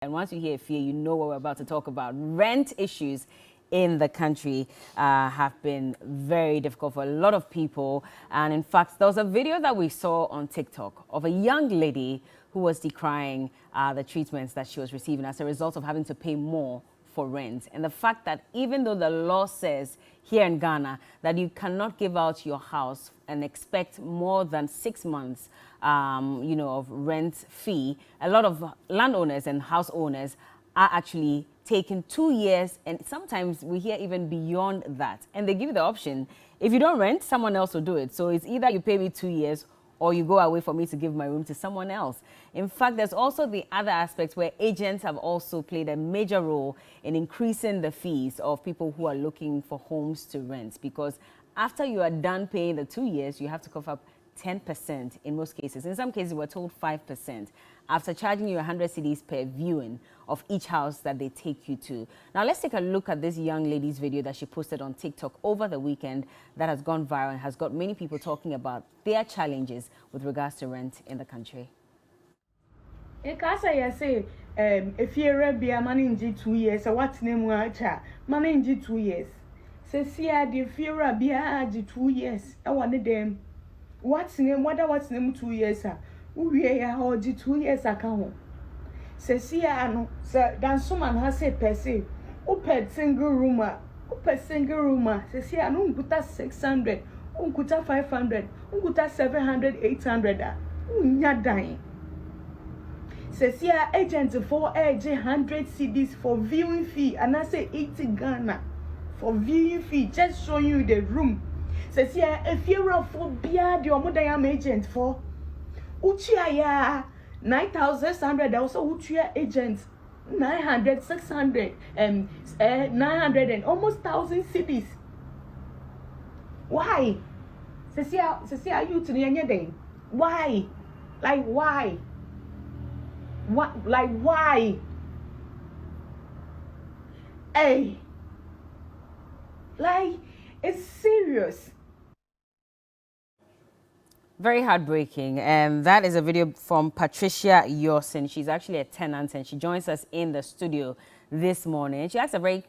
And once you hear fear, you know what we're about to talk about. Rent issues in the country have been very difficult for a lot of people. And in fact, there was a video that we saw on TikTok of a young lady who was decrying the treatments that she was receiving as a result of having to pay more for rent. And the fact that even though the law says here in Ghana that you cannot give out your house and expect more than 6 months of rent fee, a lot of landowners and house owners are actually taking 2 years, and sometimes we hear even beyond that. And they give you the option, if you don't rent, someone else will do it. So it's either you pay me 2 years or you go away for me to give my room to someone else. In fact, there's also the other aspects where agents have also played a major role in increasing the fees of people who are looking for homes to rent, because after you are done paying the 2 years, you have to cough up 10% in most cases. In some cases, we're told 5% after charging you 100 cedis per viewing of each house that they take you to. Now, let's take a look at this young lady's video that she posted on TikTok over the weekend that has gone viral and has got many people talking about their challenges with regards to rent in the country. I say, if you're a managing 2 years, what's name managing 2 years? Says, yeah, if you're a 2 years, I wanted them. What's name? What's name 2 years? We are hold 2 years account. Says, yeah, no, sir, then someone has said per se, open single room, says, yeah, no, put 600, put 500, put 700, 800, you're dying. Says, yeah, agent for 100 CDs for viewing fee, and I say 80 Ghana for viewing fee, just showing you the room. Says, yeah, if you're a for beard, your mother am agent for Uchia 9,600, also Uchia agent 900, 600, 900 and almost 1,000 cities. Why? Says, yeah, you to the end day. Why? Like, why? What? Like, why? Hey, like, it's serious. Very heartbreaking. And that is a video from Patricia Yosin. She's actually a tenant and she joins us in the studio this morning. She asked a very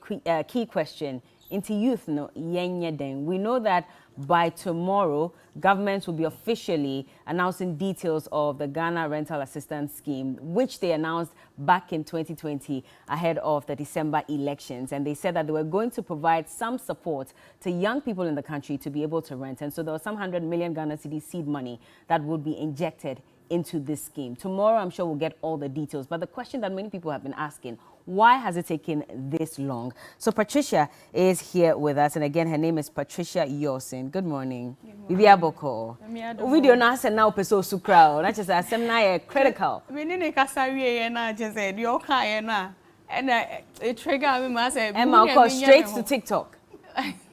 key question into youth. No, we know that by tomorrow, government will be officially announcing details of the Ghana Rental Assistance Scheme, which they announced back in 2020 ahead of the December elections. And they said that they were going to provide some support to young people in the country to be able to rent. And so there was some 100 million Ghana cedi seed money that would be injected into this scheme. Tomorrow, I'm sure we'll get all the details. But the question that many people have been asking, why has it taken this long? So Patricia is here with us. And again, her name is Patricia Yosin. Good morning. Bibi Aboko. Video na se na opeso sukra. Na just asem na critical. Me ni kasawie na just said you okay na. And it trigger me ma say Emma call straight to TikTok.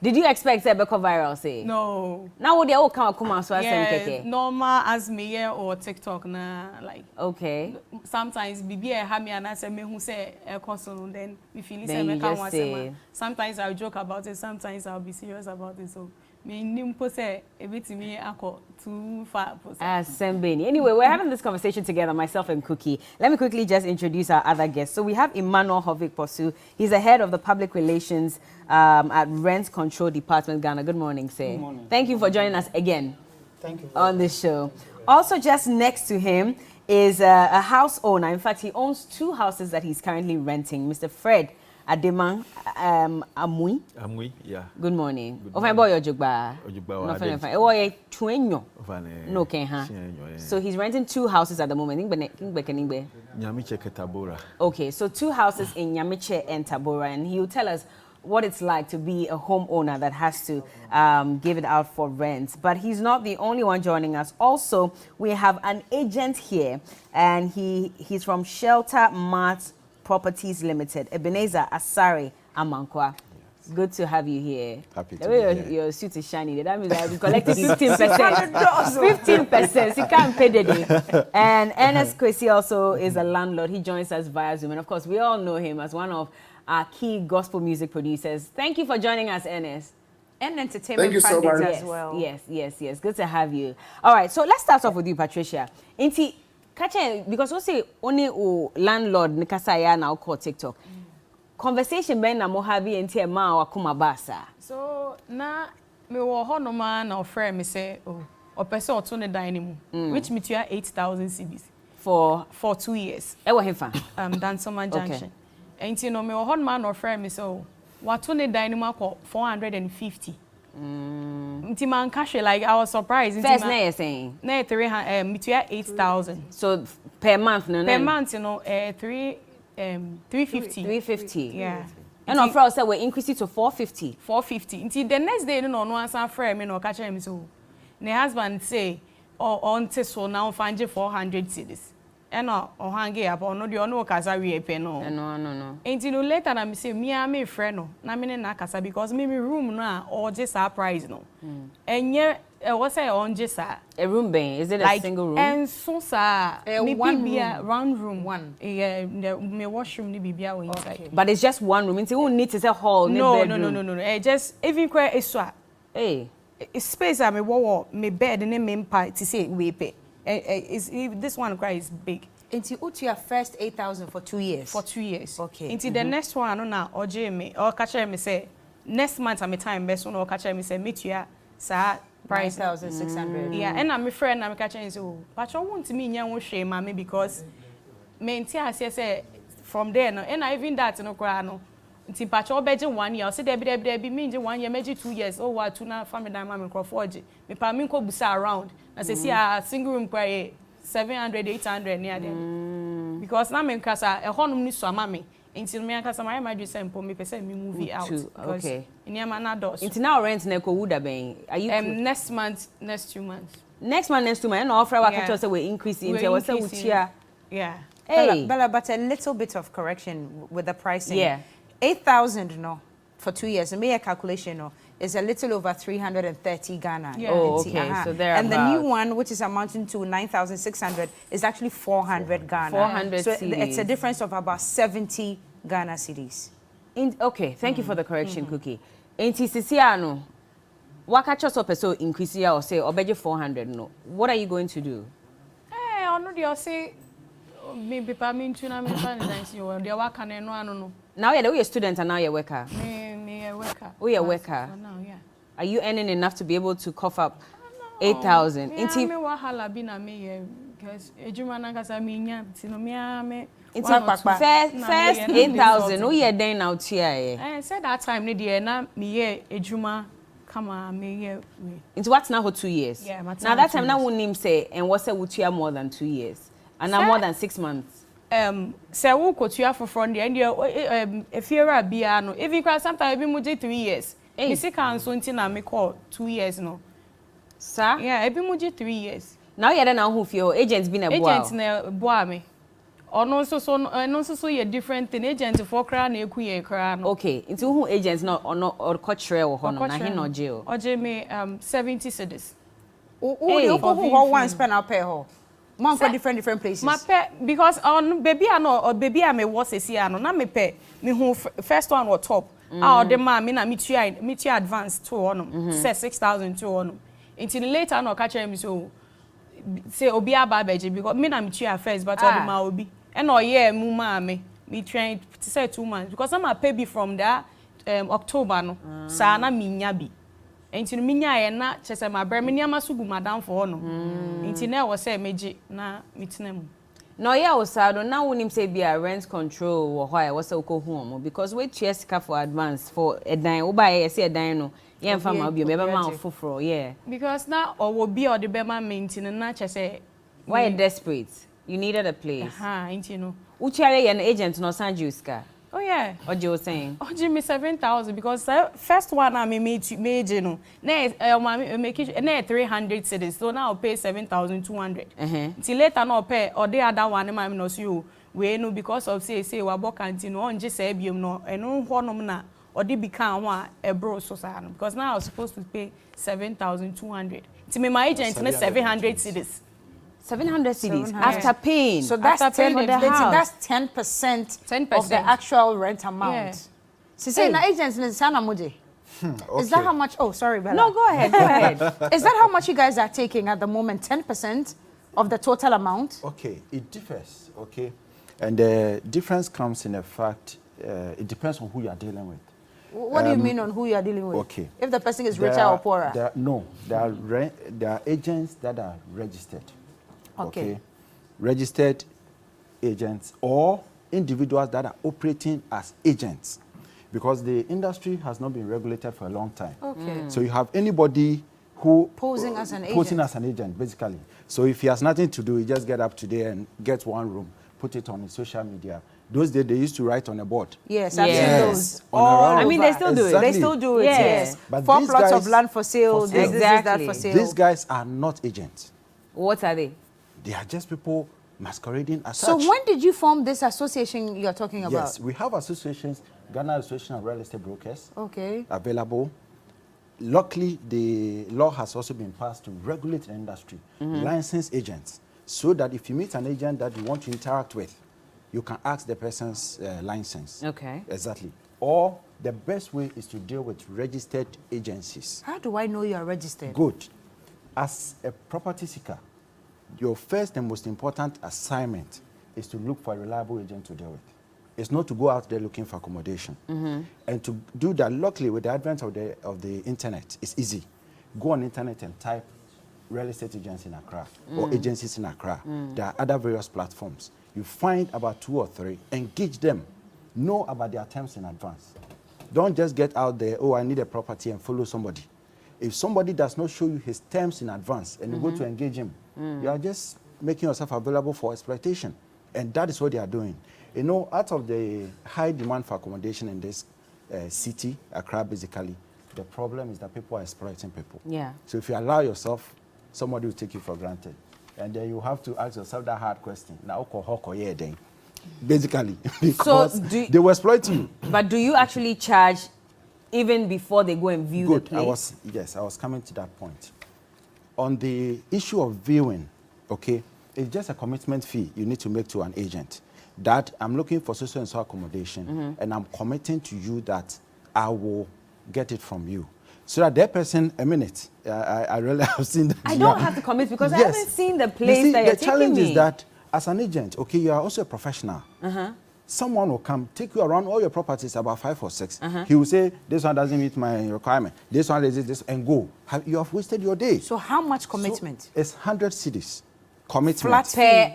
Did you expect that become viral say? No. Now what they all come so yeah, normal as me or TikTok na like. Okay. Sometimes bibi have me and I say me who say console then we feel say me can want say. Sometimes I'll joke about it, sometimes I'll be serious about it. So me nimpo say a bit me ako too far. Anyway, we're having this conversation together, myself and Cookie. Let me quickly just introduce our other guests. So we have Emmanuel Hovik Posu. He's the head of the public relations at Rent Control Department, Ghana. Good morning, sir. Good morning. Thank you for joining us again. Thank you on this show. Also, just next to him is a house owner. In fact, he owns 2 houses that he's currently renting. Mr. Fred Ademan Amui. Amui, yeah. Good morning. Ofan boy Ojugba. Ojugba. No, boy Tuenyo. No, so he's renting 2 houses at the moment. Nyamiche Tabora. Okay, so 2 houses in Nyamiche and Tabora, and he'll tell us what it's like to be a homeowner that has to give it out for rent. But he's not the only one joining us. Also, we have an agent here, and he's from Shelter Mart Properties Limited, Ebenezer Asari Amankwa. Yes. Good to have you here. Happy to the way be here. Your suit is shiny. That means I've collected 15%. 15%. You can't pay the day. And Ernest Kwesi also is a landlord. He joins us via Zoom. And of course, we all know him as one of our key gospel music producers. Thank you for joining us, Ernest. And entertainment so as well. Yes. Good to have you. All right, so let's start off with you, Patricia. Inti catch it because we say only landlord nikasaya now call TikTok. Conversation ben na mo have enti ma wa kuma basa. So na me wo ho no man na offer me say o person o to ne dan mu which me to 8,000 cedis for 2 years. E wo hefa? Dansoma Junction. Enti no me wo ho no man na offer me so wa to ne dan mu akọ 450. Nti man cash like I was surprised. First na you saying? Na 300 me to 8,000. So per month no? Per month you know 350. 350. Yeah. And on Friday we increase it to 450. 450. Until the next day no answer frame me no catch him so. My husband say on so now find 400 cedis. And or hang up or no the no kasa we pay no. No. Until later na me say me and my friend no. Na me na kasa because me room na or just surprise no. Enye what say on just a room ben is it a single room? And so sa me one be room. round room One. Yeah, me washroom ni bibia we inside. Okay. But it's just one room. It's you need to say hall, No. bedroom. Just even quite eswa. Hey. Space I me wall me bed and me part to say we pay. This one cry is big Into your first 8,000 for 2 years. for 2 years. Okay. Into the next one no na oje me or catch me say next month I'm time best one or catch me say meet you sa price. 9,600. Yeah, and I'm a friend I'm catching so but I want me nya wo share mama because me ntia say from there no and I even that no cry no. Nti patch obeje 1 year. Say there be me 1 year, meje 2 years. Oh what two na family dime me Crawford. Me pa me ko busa around. Na say see a single room cry 700 800 near them. Because na me kasa e honum ni so ama me. Nti me kasa my imagine say mpo me pese me movie out. Okay. Ini ama na dos. Nti now rent na ko would ben. Are you next month, next 2 months. next month and offer wa Yeah. catch us we increase in We're we say increasing. chia. Yeah. Hey. Bella, but a little bit of correction with the pricing. Yeah. 8,000 no for 2 years. And make a calculation no is a little over 330 Ghana. Yeah. Oh, NT, okay. So and the new thereabouts. one, which is amounting to 9,600, is actually 400 Ghana. 400 So cedis. it's a difference of about 70 Ghana cedis. Okay, thank you for the correction, Cookie. Nti sisiano. Wa catch us up so increase ya or say obeje 400 no. What are you going to do? Eh, ono dey say me paper me ntu na me fan dance you dey waka na no ano no. Now you're a student and now you're a worker. Me a worker. Oh, you're a worker. For now, yeah. Are you earning enough to be able to cough up 8,000? Me wahala bi na me ye because ejuma na kasa me nya tino me First 8,000. Oh, you're then out here. Eh, said that time ne dey na me ye ejuma kama me ye we. Into what's now for 2 years? Yeah, my now that time now won't name say and what's a would you more than 2 years? And now more than 6 months. Say wo kotua for front there and if you are bia no even cry sometimes be mu 3 years. Me see can so nti na me call 2 years no. Sir? Yeah, e be mu 3 years. Now you're now who your agent's been a boy. Agent na boa me. Ono so ye different thing agent for kra na eku ye kra no. Okay, into who agents not or coachre or hono na hin no jail. Oje me 70 cedis. Who one spend out pay her? Mom for different places. My pay because on baby or baby I me was a no na me pay me who first one or top. Ah the man me na me tu advance to on say 6,000 to on. Until later no catch me so say obi aba beje because me na me tu first but all the ma obi. And oh yeah mu ma me train to say 2 months because I'm a pay be from that October no. Sa na me nya bi. Enti me nya ye na chese ma bre me niama so gu madam for no. Enti na wo say meji na mitena mu. No yeah osado now wonim say be a rent control or why was so ko hu because we check for advance for a dan wo ba ye say a dan no ye mfa ma obi me be ma foforo yeah. Because now or be or the be ma maintain na chese why you desperate you needed a place. Enti no. Uchiare ye an agent no Sanjuska. Oh yeah. What you saying? Oh, give me 7,000 because first one I made you know. Make it na 300 cedis. So now I'll pay 7,200. Till later no pay or the other one I no see you. We no because of say we work canteen on just say biom no eno honom na or they become one a bro so because now I was supposed to pay 7,200. To me my agent na 700 cedis. 700 cedis after paying. So that's after paying that's 10% of the actual rent amount. Yeah. So say na agents in Sana Muje. Is that how much? Oh, sorry, Bella. No, go ahead. Go ahead. Is that how much you guys are taking at the moment? 10% of the total amount? Okay, it differs, okay? And the difference comes in the fact, it depends on who you are dealing with. What do you mean on who you are dealing with? Okay. If the person is richer or poorer? No, there are agents that are registered. Okay. Registered agents or individuals that are operating as agents, because the industry has not been regulated for a long time. Okay. So you have anybody who Posing as an agent. Posing as an agent, basically. So if he has nothing to do, he just get up today and get one room, put it on his social media. Those days they used to write on a board. Yes, I've seen those. I mean, they still do it. Exactly. They still do it, Yes. yes. But 4 these plots guys- of land for sale, for sale. this is that Exactly. for sale. These guys are not agents. What are they? They are just people masquerading as So such. when did you form this association you're talking about? Yes, we have associations, Ghana Association of Real Estate Brokers, Okay. available. Luckily, the law has also been passed to regulate the industry, license agents, so that if you meet an agent that you want to interact with, you can ask the person's license. Okay. Exactly. Or the best way is to deal with registered agencies. How do I know you are registered? Good. As a property seeker, your first and most important assignment is to look for a reliable agent to deal with. It's not to go out there looking for accommodation. And to do that, luckily, with the advent of the internet, it's easy. Go on the internet and type real estate agents in Accra or agencies in Accra. There are other various platforms. You find about 2 or 3, engage them, know about their terms in advance. Don't just get out there, oh, I need a property, and follow somebody. If somebody does not show you his terms in advance and you go to engage him, you are just making yourself available for exploitation. And that is what they are doing. You know, out of the high demand for accommodation in this city, Accra basically, the problem is that people are exploiting people. Yeah. So if you allow yourself, somebody will take you for granted. And then you have to ask yourself that hard question. Now, basically, because they will exploit you. But do you actually charge even before they go and view Good. the place? I was coming to that point. On the issue of viewing, okay, it's just a commitment fee you need to make to an agent. That I'm looking for social and so accommodation, and I'm committing to you that I will get it from you. So that that person, a minute, I really have seen that. I don't have to commit because I Yes. haven't seen the place You see, that you're the challenge taking me. is that as an agent, okay, you are also a professional. Someone will come, take you around all your properties, about 5 or 6. He will say, this one doesn't meet my requirement. This one is this, and go. You have wasted your day. So how much commitment? So it's 100 cedis. Commitment.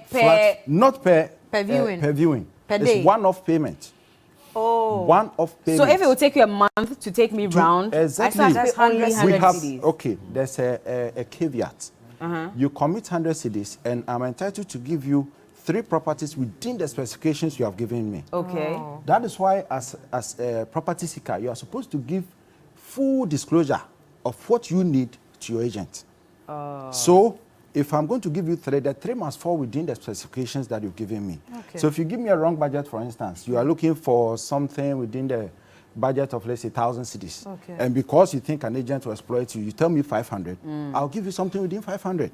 Per Not per viewing. Per viewing. Per it's day. one-off payment. Oh. One-off payment. So if it will take you a month to take me round, exactly. I still have to pay only 100 we have, cedis. okay, there's a caveat. You commit 100 cedis, and I'm entitled to give you 3 properties within the specifications you have given me. Okay. That is why, as a property seeker, you are supposed to give full disclosure of what you need to your agent. So, if I'm going to give you 3, the 3 must fall within the specifications that you've given me. Okay. So, if you give me a wrong budget, for instance, you are looking for something within the budget of, let's say, 1,000 cedis. Okay. And because you think an agent will exploit you, you tell me 500, I'll give you something within 500.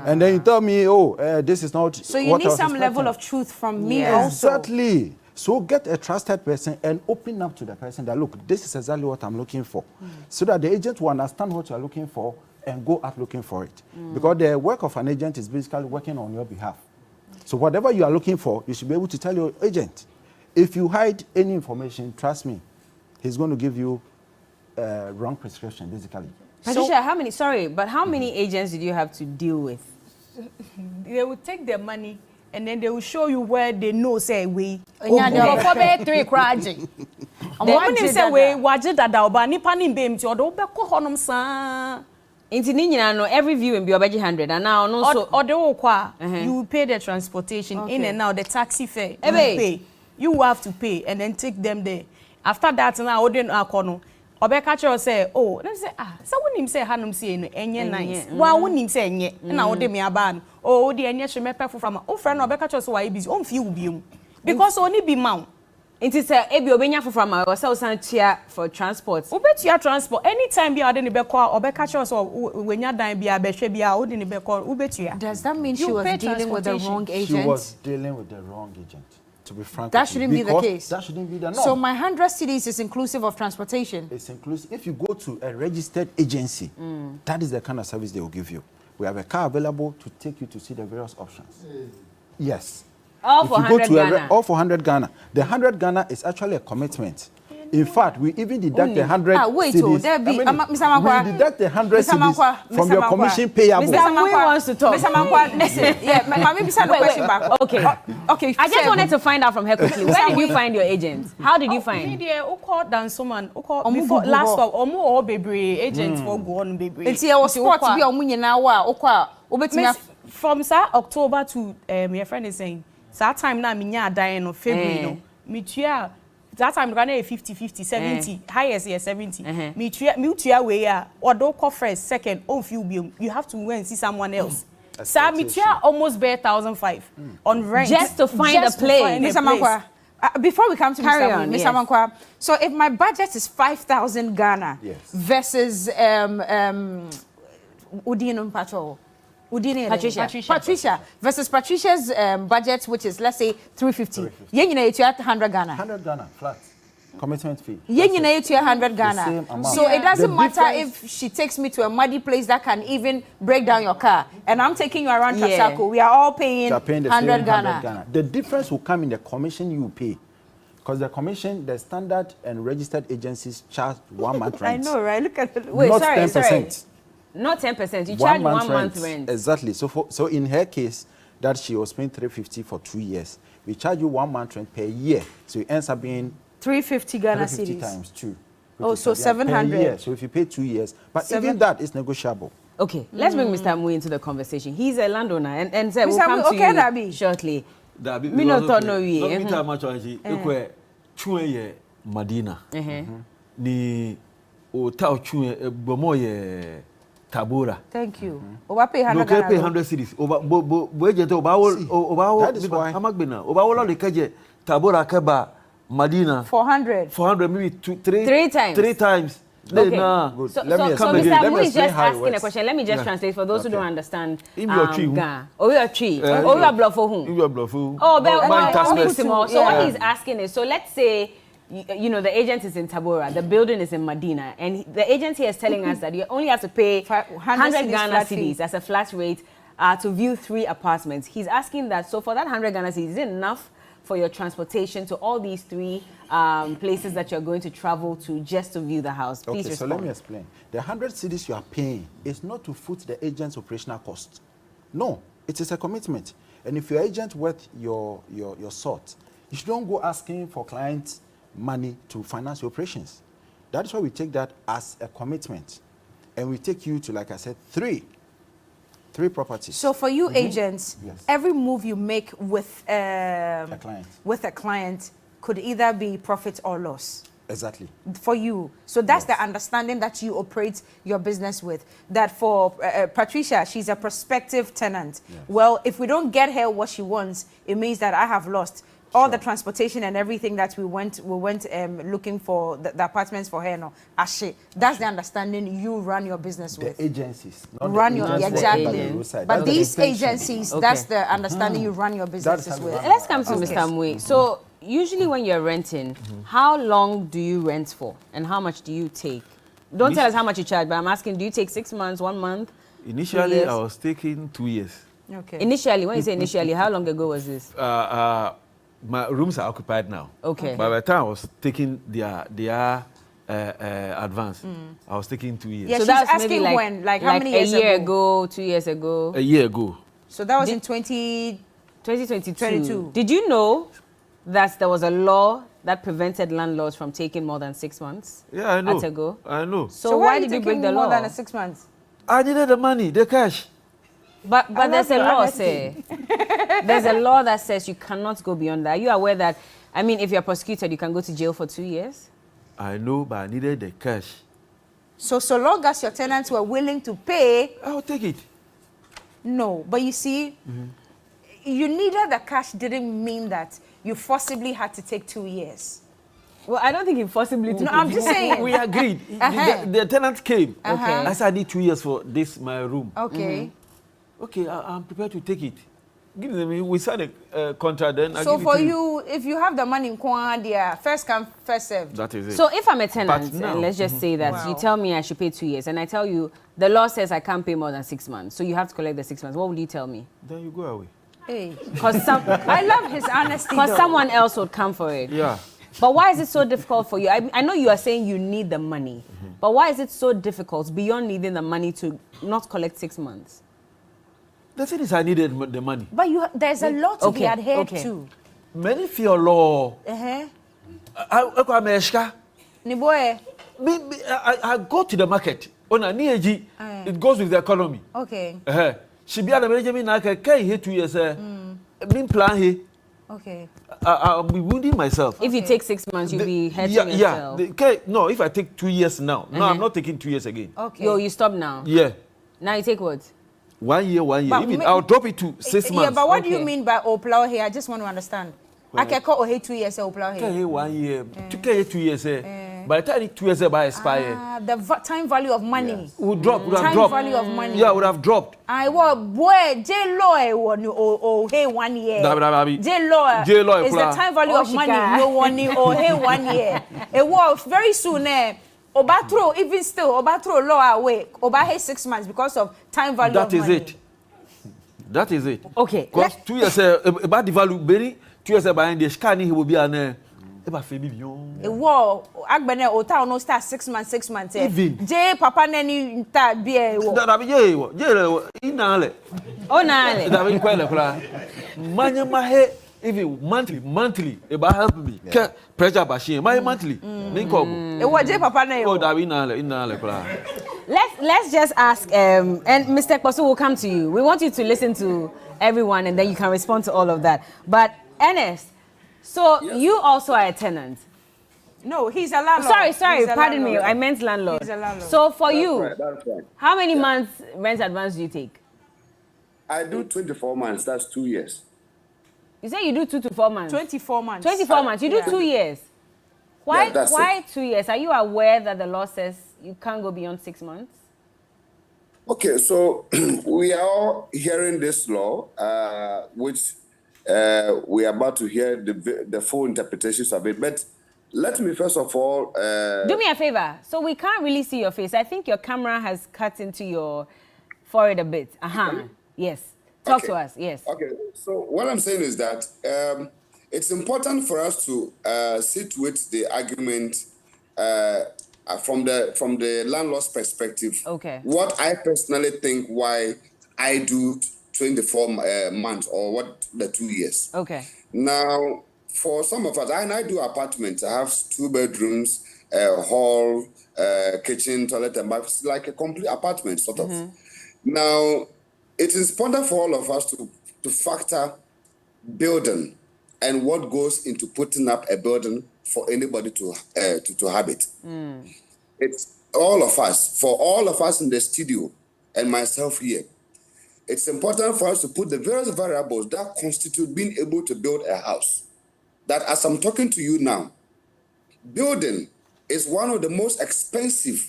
And then you tell me, oh, this is not. So you what need I was some level expecting. of truth from me Yeah. also. Exactly. So get a trusted person and open up to the person that, look, this is exactly what I'm looking for. So that the agent will understand what you're looking for and go out looking for it. Because the work of an agent is basically working on your behalf. So whatever you are looking for, you should be able to tell your agent. If you hide any information, trust me, he's going to give you wrong prescription, basically. Patricia, how many agents did you have to deal with? They will take their money and then they will show you where they know say we. Yeah, they are- For 3 crajing. When you say we waje dada oba nipa ni mbem ti odo be ko honom saa. Inti ni nyina no every viewing be obeji 100 and now no so Odo wo kwa you will pay the transportation in Okay. and out the taxi fare. You Ebe. pay. You will have to pay and then take them there. After that now odin akono obeka che say oh let me say so wonim say hanom say no enye nice wa wonim say enye na ode me aba no oh ode enye hwe mepe fofama o friend no obeka che so why busy o mfi wo biom because oni be man inti say ebi obenya foforo ma o say osan tua for transport. ubetua transport anytime bia ode ne beko obeka che so wenya dan bia behwe bia ode ne beko ubetua. Does that mean she You was pay dealing with the transportation. wrong She agent? was dealing with the wrong agent, to be frank. That with you, shouldn't be the because case. That shouldn't be the norm. So my 100 cedis is inclusive of transportation. It's inclusive. If you go to a registered agency, that is the kind of service they will give you. we have a car available to take you to see the various options. Yes. All If for you go 100 to Ghana. all for 100 Ghana. The 100 Ghana is actually a commitment. In fact, we even deduct the 100 wait, cedis. there be, Mr. We Mankwa, deduct the 100 Mr. Mankwa, cedis from Mr. your Mankwa. commission payable. Mr. Mwe wants to talk. Mr. Mankwa, listen. Yeah, maybe be a question back. Okay. Okay. I just wanted to find out from her quickly. Where did you find your agent? How did you find? Media, call Dansoman, Omo before bubu last hɔ. of Omo or Bebre agents for go on Bebre. Nti e was sport bi a omu nyina wa okwa obetimi From October to your friend is saying, that time na minya adan no February no. Mitua that time gonna 50 50 70 highest year 70. Mitua we ya odo call first second on few biom. You have to go and see someone else. So mitua almost bare 1,500 on rent Just to find a place. Mr. Mankwa, before we come to Carry Mr. on, Mr. yes. Mankwa, so if my budget is 5,000 Ghana Yes. versus Udino Patrol, Patricia versus Patricia's budget, which is let's say 350. Yen you know you have 100 Ghana. 100 Ghana flat commitment fee. Yen you know you have 100 same Ghana. amount. So it doesn't The matter difference- if she takes me to a muddy place that can even break down your car, and I'm taking you around Yeah. Kasako. We are all paying You are paying the 100 same Ghana. 100 Ghana. The difference will come in the commission you pay. Because the commission, the standard and registered agencies charge 1 month I rent. know, right? Look at it. Wait, Not sorry, 10%. Not 10%. You charge 1 month rent. Exactly. So in her case, that she was paying 350 for 2 years. We charge you 1 month rent per year. So it ends up being 350 Ghana 350 cedis. times 2. Oh, so per 700. year. So if you pay 2 years, but Seven- even that is negotiable. Okay, let's bring Mr. Mwe into the conversation. He's a landowner and said we'll Mr. come Mwe, to okay, you Dabi. shortly. Dabi, Me no thought no we. No, me tell much on she. Ekwe chue ye Madina. Ni o tao chue bomo ye Tabora. Thank you. Over pay No 100 ke Ghana. pay 100 cities. Oba bo agent oba wo That is why- amagbena. Oba wo lo de kaje Tabora keba Madina. 400. 400 maybe Three times. 3 times. Okay. Nah. Good. So, Let me so explain. Mr. Let me Mwe is explain just how it asking a works. question. Let me just translate for those who Okay. don't understand. In your tree, Ga. Oh, your tree. Eh, Oh, your bluff for whom? You are bluffing. Oh, but buying tax mix him all. So Yeah. what he's asking is, so let's say, you know, the agent is in Tabora, the building is in Medina, and the agent here is telling us that you only have to pay 100 cedis Ghana flat fee. cedis as a flat rate to view 3 apartments. He's asking that, so for that 100 Ghana cedis, is it enough for your transportation to all these 3 places that you're going to travel to just to view the house? Please Okay, so respond. let me explain. The 100 cedis you are paying is not to foot the agent's operational cost. No, it is a commitment. And if your agent worth your salt, you don't go asking for clients money to finance your operations. That is why we take that as a commitment. And we take you to, like I said, 3 properties. So for you agents, Yes. every move you make with client. a client could either be profit or loss Exactly. for you. So that's Yes. the understanding that you operate your business with. That for Patricia, she's a prospective tenant. Yes. Well, if we don't get her what she wants, it means that I have lost all the Sure. transportation and everything that we went looking for the apartments for her. No, Ashe. That's the understanding you run your business with. The agencies. Not Run the your agents exactly. by the roadside. But That's the these intention. agencies, Okay. that's the understanding you run your businesses how we with. run Let's come to Okay. Mr. Mwe. So usually when you're renting, how long do you rent for and how much do you take? Don't tell us how much you charge, but I'm asking, do you take 6 months, 1 month? 2 Initially, years? I was taking 2 years. Okay. Initially, when you say initially, how long ago was this? My rooms are occupied now. Okay. By the time I was taking their advance, I was taking 2 years. Yeah, So she's that's asking maybe when, like how many years a year ago? ago, 2 years ago, A year ago. So that was in 20. 2022. 22. Did you know that there was a law that prevented landlords from taking more than 6 months? Yeah, I know. At a go? I know. So, why did you break the more law? than a 6 months? I needed the money, the cash. But I there's a love your law, honesty. say. There's a law that says you cannot go beyond that. Are you aware that, I mean, if you're prosecuted, you can go to jail for 2 years? I know, but I needed the cash. So long as your tenants were willing to pay, I'll take it. no. But you see, you needed the cash didn't mean that you forcibly had to take 2 years. Well, I don't think you possibly took No, I'm just saying. We agreed. Uh-huh. The tenant came. Okay. I said, I need 2 years for this, my room. Okay. Okay, I'm prepared to take it. Give them. We sign a contract then. So for you, if you have the money in Kwandia, first come, first served. That is it. So if I'm a tenant, But now- and let's just say that Wow. you tell me I should pay 2 years, and I tell you the law says I can't pay more than 6 months, so you have to collect the 6 months. What will you tell me? Then you go away. Hey. Because I love his honesty. though. someone else would come for it. Yeah. But why is it so difficult for you? I know you are saying you need the money, but why is it so difficult beyond needing the money to not collect 6 months? The thing is, I needed the money. But there's a lot to be Okay, adhered okay. to. Many fear law. Uh-huh. I go to the market. On a near it goes with the economy. Okay. She be an American now. Can here 2 years? Been plan here. Okay. I'll be wounding myself. If you take 6 months, you'll be hurting yourself. No, if I take 2 years now, no, I'm not taking 2 years again. Okay. Yo, you stop now. Yeah. Now you take what? 1 year. But Even I'll drop it to 6 months. Yeah, but what do you Okay. mean by Oplau here? I just want to understand. I can call Ohe 2 years Oplau Can here. here 1 year, to 2 years. By the time 2 years by expire, The time value of money. would drop, would have Time dropped. value of money. Yeah, would have dropped. I was boy J law oh hey 1 year. J law is the time value of money. No one oh hey 1 year. It was very soon. Obatro even still Obatro law away. Oba 6 months because of time value That of is money. it. That is it. Okay. Because 2 years about the value, very 2 years behind the scanning, he will be an about $1 A war Agbene Ota no start 6 months, 6 months. Even. J Papa Nani start be a That be yeah, inale. Oh, nale. That be quite a Manya mahe, even monthly, about help me. Pressure machine, my monthly. Ninko. it was J Papa Nani. Oh, that be inale. Let's just ask, and Mr. Kposo will come to you. We want you to listen to everyone, and then you can respond to all of that. But Ernest, so you also are a tenant. No, he's a landlord. Sorry, He's a pardon me. landlord. I meant landlord. He's a landlord. So for you, That's right. how many months rent advance do you take? I do 24 months. That's 2 years. You say you do 2 to 4 months. 24 months. 24 months. You do Yeah. 2 years. Why? Yeah, that's Why 2 years? Are you aware that the law says you can't go beyond 6 months? Okay, so we are all hearing this law, which we are about to hear the full interpretations of it. But let me first of all... Do me a favor. So we can't really see your face. I think your camera has cut into your forehead a bit. Yes. Talk Okay. to us. Yes. Okay, so what I'm saying is that it's important for us to sit with the argument from the landlord's perspective. Okay. What I personally think why I do 24 months or what the 2 years. Okay. Now, for some of us, and I do apartments. I have 2 bedrooms, hall, kitchen, toilet, and bath, like a complete apartment, sort of. Now, it is important for all of us to factor building and what goes into putting up a building for anybody to have it. It's all of us, for all of us in the studio and myself here. It's important for us to put the various variables that constitute being able to build a house. That as I'm talking to you now, building is one of the most expensive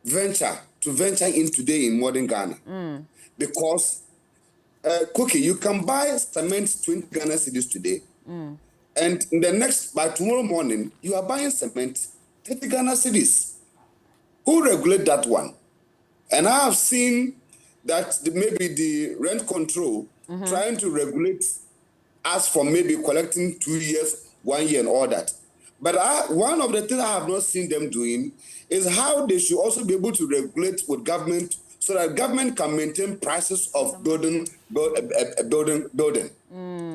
venture in today in modern Ghana. Because, Cookie, you can buy cement 20 Ghana cedis today, and by tomorrow morning, you are buying cement 30 Ghana cedis. Who regulate that one? And I have seen that maybe the rent control trying to regulate us from maybe collecting 2 years, 1 year, and all that. But one of the things I have not seen them doing is how they should also be able to regulate with government so that government can maintain prices of building.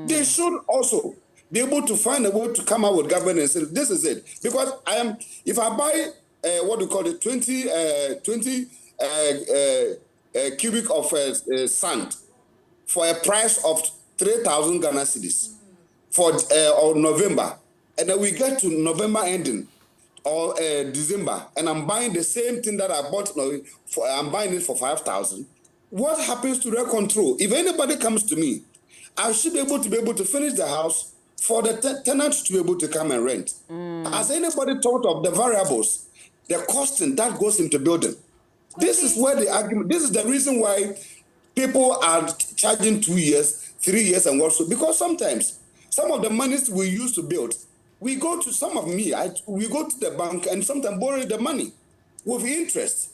They should also be able to find a way to come out with government and say, this is it. Because if I buy what we call the 20 cubic of sand for a price of 3,000 Ghana cedis for November, and then we get to November ending or December, and I'm buying the same thing that I bought. I'm buying it for 5,000. What happens to rent control? If anybody comes to me, I should be able to finish the house for the tenants to be able to come and rent. Has anybody thought of the variables, the costing that goes into building? This is where the argument. This is the reason why people are charging 2 years. 3 years and what so. Because sometimes some of the monies we use to build, we go to we go to the bank and sometimes borrow the money with interest.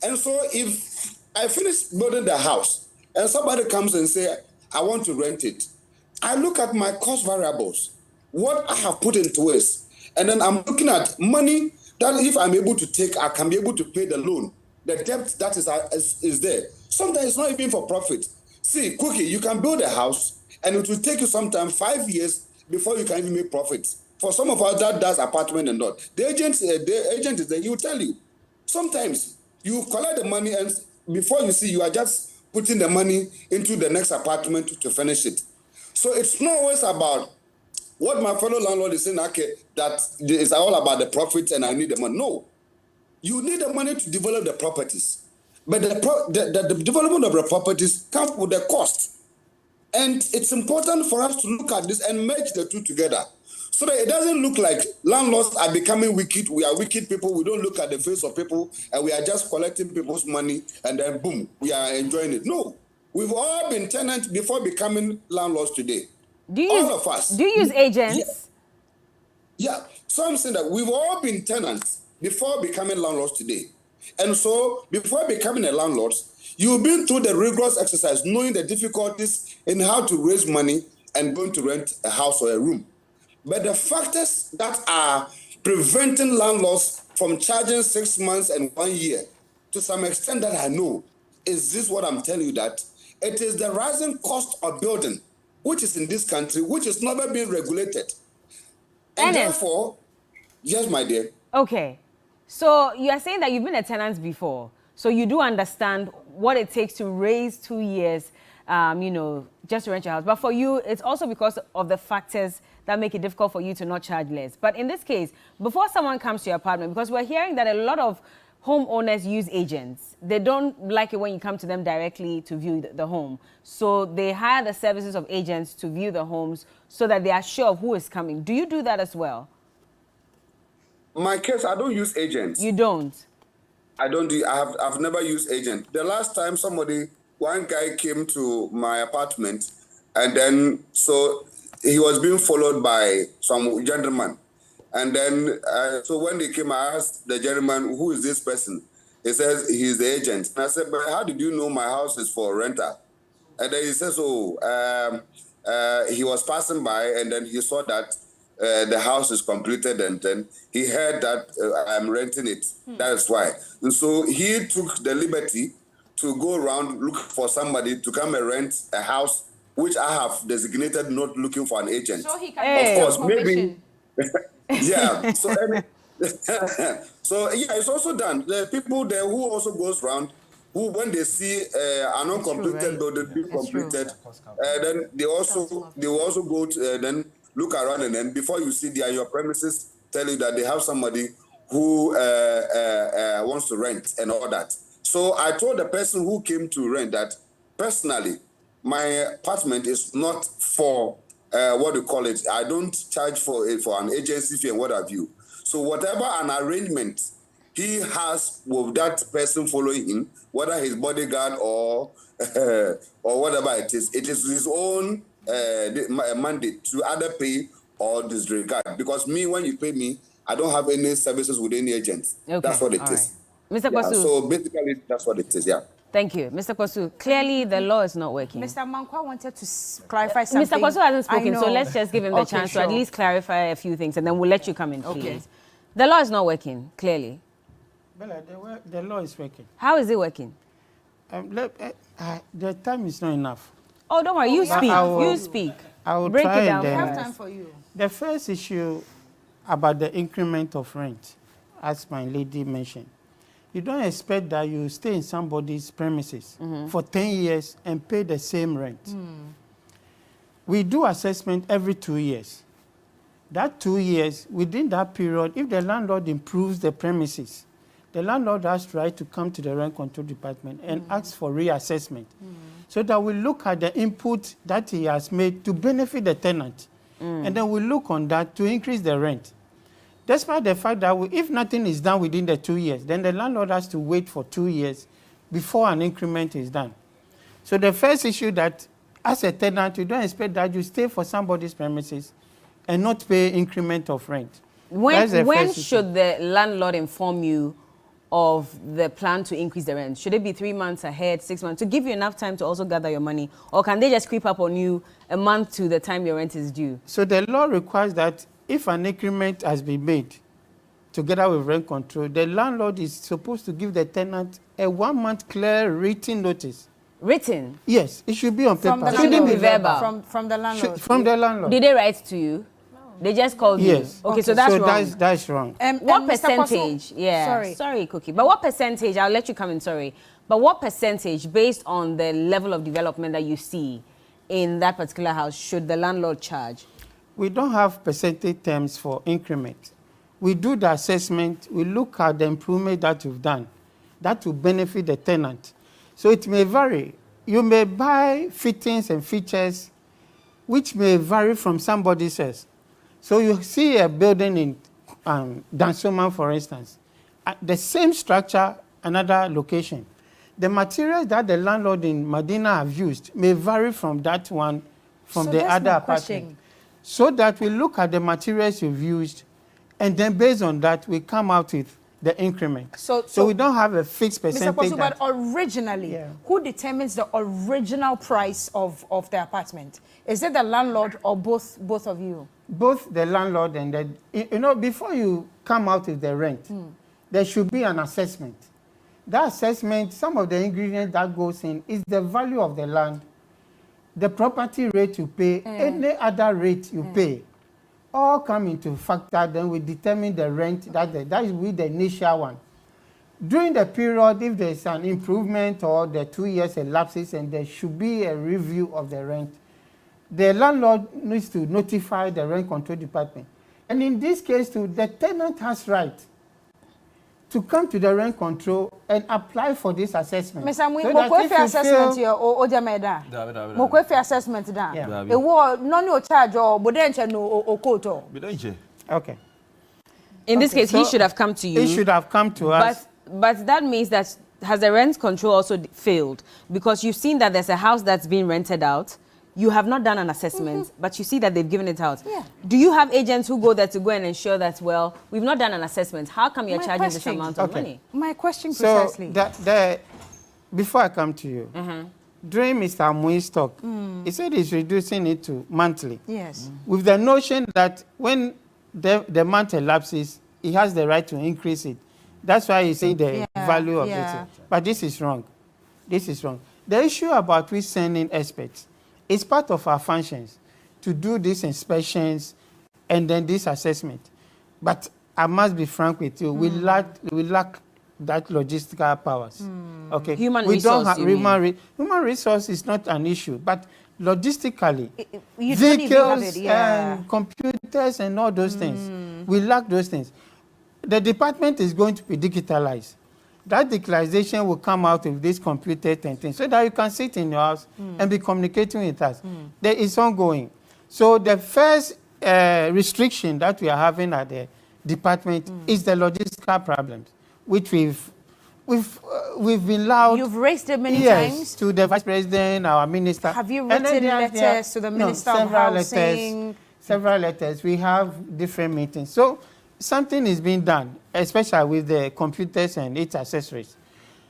And so if I finish building the house and somebody comes and say, I want to rent it, I look at my cost variables, what I have put into it, and then I'm looking at money that if I'm able to take, I can be able to pay the loan. The debt that is there. Sometimes it's not even for profit. See, quickly, you can build a house and it will take you sometimes 5 years before you can even make profit. For some of us, that does apartment and not. The agent is there, he will tell you. Sometimes you collect the money and before you see, you are just putting the money into the next apartment to finish it. So it's not always about what my fellow landlord is saying, okay, that it's all about the profit and I need the money. No. You need the money to develop the properties. But the development of the properties comes with the cost. And it's important for us to look at this and merge the two together. So that it doesn't look like landlords are becoming wicked. We are wicked people. We don't look at the face of people and we are just collecting people's money and then boom, we are enjoying it. No. We've all been tenants before becoming landlords today. All of us. Do you use agents? Yeah. So I'm saying that we've all been tenants before becoming landlords today. And so before becoming a landlord, you've been through the rigorous exercise, knowing the difficulties in how to raise money and going to rent a house or a room. But the factors that are preventing landlords from charging 6 months and 1 year, to some extent that I know, is this what I'm telling you, that it is the rising cost of building, which is in this country, which is never being regulated. And therefore, yes, my dear. Okay. So you are saying that you've been a tenant before. So you do understand what it takes to raise 2 years, just to rent your house. But for you, it's also because of the factors that make it difficult for you to not charge less. But in this case, before someone comes to your apartment, because we're hearing that a lot of homeowners use agents. They don't like it when you come to them directly to view the home. So they hire the services of agents to view the homes so that they are sure of who is coming. Do you do that as well? My case, I don't use agents. You don't? I don't do. I've never used agent. The last time one guy came to my apartment, and then so he was being followed by some gentleman, and then so when they came, I asked the gentleman, "Who is this person?" He says he's the agent. And I said, "But how did you know my house is for renter?" And then he says, he was passing by, and then he saw that the house is completed, and then he heard that I'm renting it. That is why. And so he took the liberty to go around look for somebody to come and rent a house, which I have designated not looking for an agent. So he can of course, maybe. Yeah. So, so yeah, it's also done. There are people there who also goes around who, when they see an uncompleted building being completed, then they will also go to then look around, and then before you see they are your premises, tell you that they have somebody who wants to rent and all that. So I told the person who came to rent that personally, my apartment is not for what do you call it? I don't charge for an agency fee and what have you. So whatever an arrangement he has with that person following him, whether his bodyguard or whatever it is his own mandate to either pay or disregard. Because me, when you pay me, I don't have any services with any agents. Okay. That's what it is. Right. Mr. Kwasu. So basically, that's what it is, yeah. Thank you. Mr. Kwasu, clearly the law is not working. Mr. Mankwa wanted to clarify something. Mr. Kwasu hasn't spoken, so let's just give him the chance to at least clarify a few things, and then we'll let you come in, please. Okay. The law is not working, clearly. Bella, the law is working. How is it working? The time is not enough. Oh, don't worry. You speak. You speak. I will break try it down. We have time for you. The first issue about the increment of rent, as my lady mentioned, you don't expect that you stay in somebody's premises for 10 years and pay the same rent. We do assessment every 2 years. That 2 years, within that period, if the landlord improves the premises, the landlord has the right to come to the rent control department and ask for reassessment. So that we look at the input that he has made to benefit the tenant. And then we look on that to increase the rent. Despite the fact that if nothing is done within the 2 years, then the landlord has to wait for 2 years before an increment is done. So the first issue that as a tenant, you don't expect that you stay for somebody's premises and not pay increment of rent. When should the landlord inform you of the plan to increase the rent? Should it be 3 months ahead, 6 months, to give you enough time to also gather your money? Or can they just creep up on you a month to the time your rent is due? So the law requires that if an increment has been made together with rent control, the landlord is supposed to give the tenant a 1 month clear written notice. Written? Yes, it should be on paper. It shouldn't be verbal. From the landlord. From the landlord. Did they write to you? They just called you? Yes. Okay, so that's wrong. That's wrong. What percentage? Yeah. Sorry, Cookie. But what percentage, I'll let you come in, sorry. But what percentage, based on the level of development that you see in that particular house, should the landlord charge? We don't have percentage terms for increment. We do the assessment. We look at the improvement that you've done. That will benefit the tenant. So it may vary. You may buy fittings and features which may vary from somebody else. So you see a building in Dansoman, for instance, the same structure, another location. The materials that the landlord in Medina have used may vary from that one, from the other apartment. So that we look at the materials you've used, and then based on that, we come out with the increment. So we don't have a fixed percentage. Mr. Kwasu, but originally, who determines the original price of the apartment? Is it the landlord or both of you? Both the landlord and the, before you come out with the rent, there should be an assessment. That assessment, some of the ingredients that goes in is the value of the land, the property rate you pay, any other rate you pay. All come into factor, then we determine the rent, that will be the initial one. During the period, if there's an improvement or the 2 years elapses and there should be a review of the rent, the landlord needs to notify the rent control department. And in this case too, the tenant has right to come to the rent control and apply for this assessment. Mr. Mokwefe assessment here or Ojameda? Mokwefe assessment down. A war, no charge or Bodencha or Koto. Okay. In this case, he should have come to you. He should have come to us. But that means that has the rent control also failed? Because you've seen that there's a house that's being rented out. You have not done an assessment, but you see that they've given it out. Yeah. Do you have agents who go there to go and ensure that, well, we've not done an assessment? How come you're charging this amount of money? My question precisely. So, before I come to you, during Mr. Amui's talk, he said he's reducing it to monthly. Yes. With the notion that when the month elapses, he has the right to increase it. That's why he said the value of it. But this is wrong. This is wrong. The issue about we sending experts, it's part of our functions to do these inspections and then this assessment. But I must be frank with you, we lack that logistical powers. Okay. Human resource is not an issue, but logistically, you vehicles and computers and all those things, we lack those things. The department is going to be digitalized. That digitalization will come out of this computer and things so that you can sit in your house and be communicating with us. There is ongoing. So the first restriction that we are having at the department is the logistical problems, which we've been loud. You've raised it many times? To the Vice President, our Minister. Have you written letters to the Minister of Housing? Several letters. We have different meetings. So something is being done, especially with the computers and its accessories,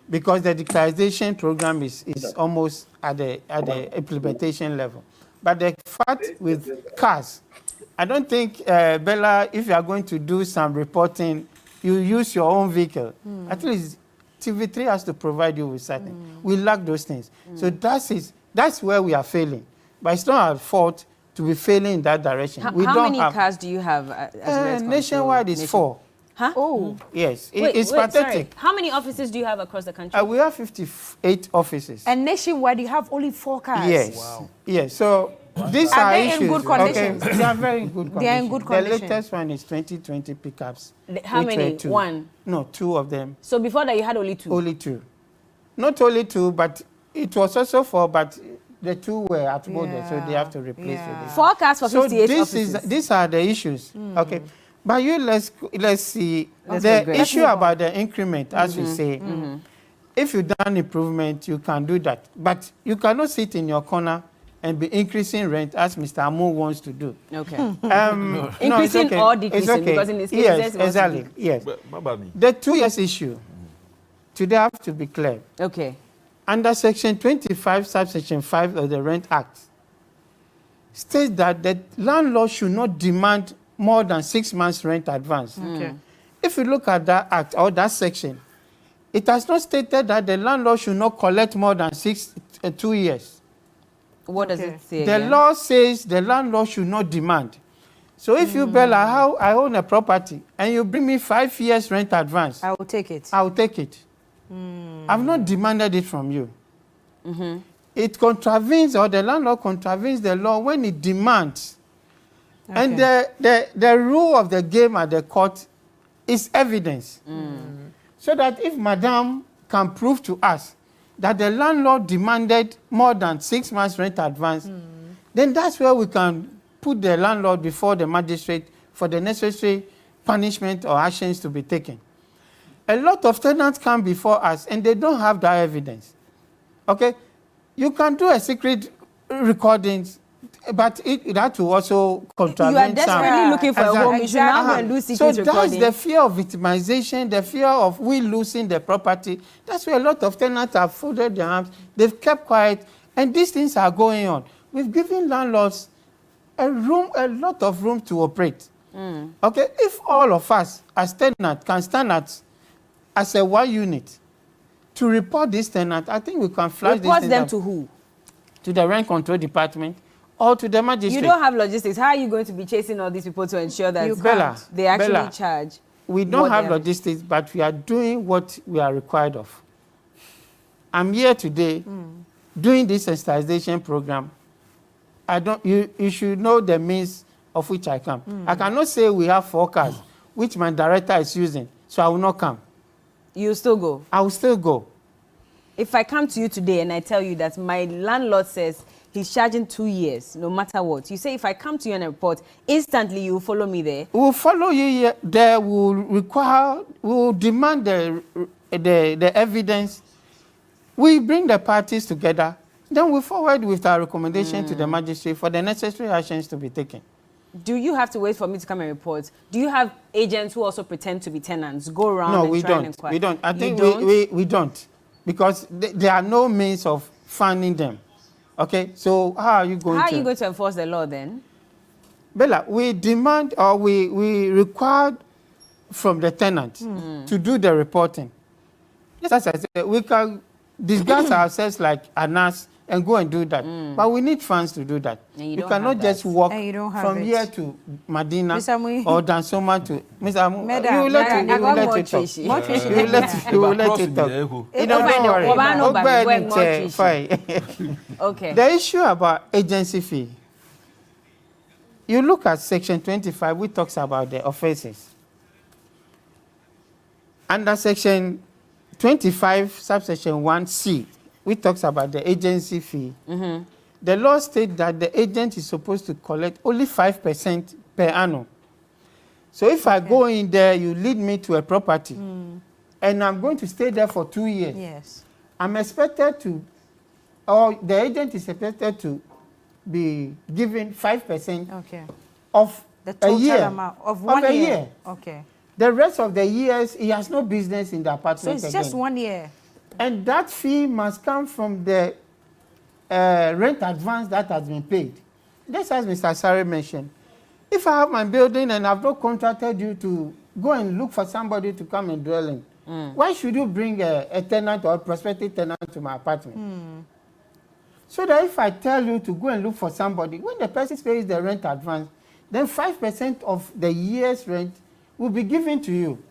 because the digitalization program is almost at the implementation level. But the fact with cars, I don't think, Bella, if you are going to do some reporting, you use your own vehicle. At least TV3 has to provide you with something. We lack those things. So that's where we are failing. But it's not our fault to be failing in that direction. How many cars do you have as nationwide is 4. Huh? Oh. Yes, it's pathetic. Sorry. How many offices do you have across the country? We have 58 offices. And nationwide, you have only 4 cars? Yes. Wow. Yes, so these are issues. In good conditions? Okay. They are very in good condition. They are in good condition. The latest one is 2020 pickups. How many? 1? No, 2 of them. So before that, you had only 2? Only 2. Not only 2, but it was also 4, but the 2 were outmoded, so they have to replace with it. 4 cars for 58 offices. These are the issues. Okay. But let's see. The issue about the increment, as we say, if you've done improvement, you can do that. But you cannot sit in your corner and be increasing rent as Mr. Amu wants to do. Okay. Increasing or decreasing, because in this case, yes, exactly. Yes. The 2 years issue, today have to be clear. Okay. Under Section 25, subsection 5 of the Rent Act, states that the landlord should not demand more than 6 months rent advance. Okay. If you look at that act or that section, it has not stated that the landlord should not collect more than 2 years. What does it say The again? law says the landlord should not demand. So if you, Bella, I own a property and you bring me 5 years rent advance, I will take it. I will take it. I've not demanded it from you. It contravenes, or the landlord contravenes the law when it demands. Okay. And the rule of the game at the court is evidence. So that if Madam can prove to us that the landlord demanded more than 6 months rent advance, then that's where we can put the landlord before the magistrate for the necessary punishment or actions to be taken. A lot of tenants come before us and they don't have that evidence. Okay? You can do a secret recordings, but that will also contravene. You are desperately looking for a home. You should now go and do secret recording. So that's the fear of victimization, the fear of we losing the property. That's where a lot of tenants have folded their arms. They've kept quiet, and these things are going on. We've given landlords a lot of room to operate. Okay, if all of us as tenants can stand as a one unit to report this tenant, I think we can flash report this them to who? To the rent control department or to the magistrate. You don't have logistics. How are you going to be chasing all these people to ensure that they actually charge? We don't have logistics, but we are doing what we are required of. I'm here today doing this sensitization program. You should know the means of which I come. I cannot say we have 4 cars, which my director is using, so I will not come. You still go? I will still go. If I come to you today and I tell you that my landlord says he's charging 2 years, no matter what, you say if I come to you and I report, instantly you will follow me there? We will follow you here. They will demand the evidence. We bring the parties together. Then we forward with our recommendation to the magistrate for the necessary actions to be taken. Do you have to wait for me to come and report? Do you have agents who also pretend to be tenants, go around and try and inquire? We don't. I think we don't. Because there are no means of finding them. Okay? So how are you going How are you going to enforce the law then? Bella, we demand or we require from the tenant to do the reporting. Just as I said, we can disguise ourselves like a nurse and go and do that. But we need funds to do that. You cannot just walk from here to Medina or Dansoma to Mr. Amu. You will let it talk. You will let it talk. Don't worry. Fine. Okay. The issue about agency fee. You look at Section 25, which talks about the offenses. Under Section 25, subsection 1C, which talks about the agency fee, the law states that the agent is supposed to collect only 5% per annum. So if I go in there, you lead me to a property, and I'm going to stay there for 2 years. Yes. I'm expected to, or the agent is expected to be given 5% of the total a year. Amount of 1 year. Okay. The rest of the years, he has no business in the apartment. So it's just 1 year. And that fee must come from the rent advance that has been paid. Just as Mr. Sari mentioned, if I have my building and I've not contracted you to go and look for somebody to come and dwell in, why should you bring a tenant or a prospective tenant to my apartment? So that if I tell you to go and look for somebody, when the person pays the rent advance, then 5% of the year's rent will be given to you.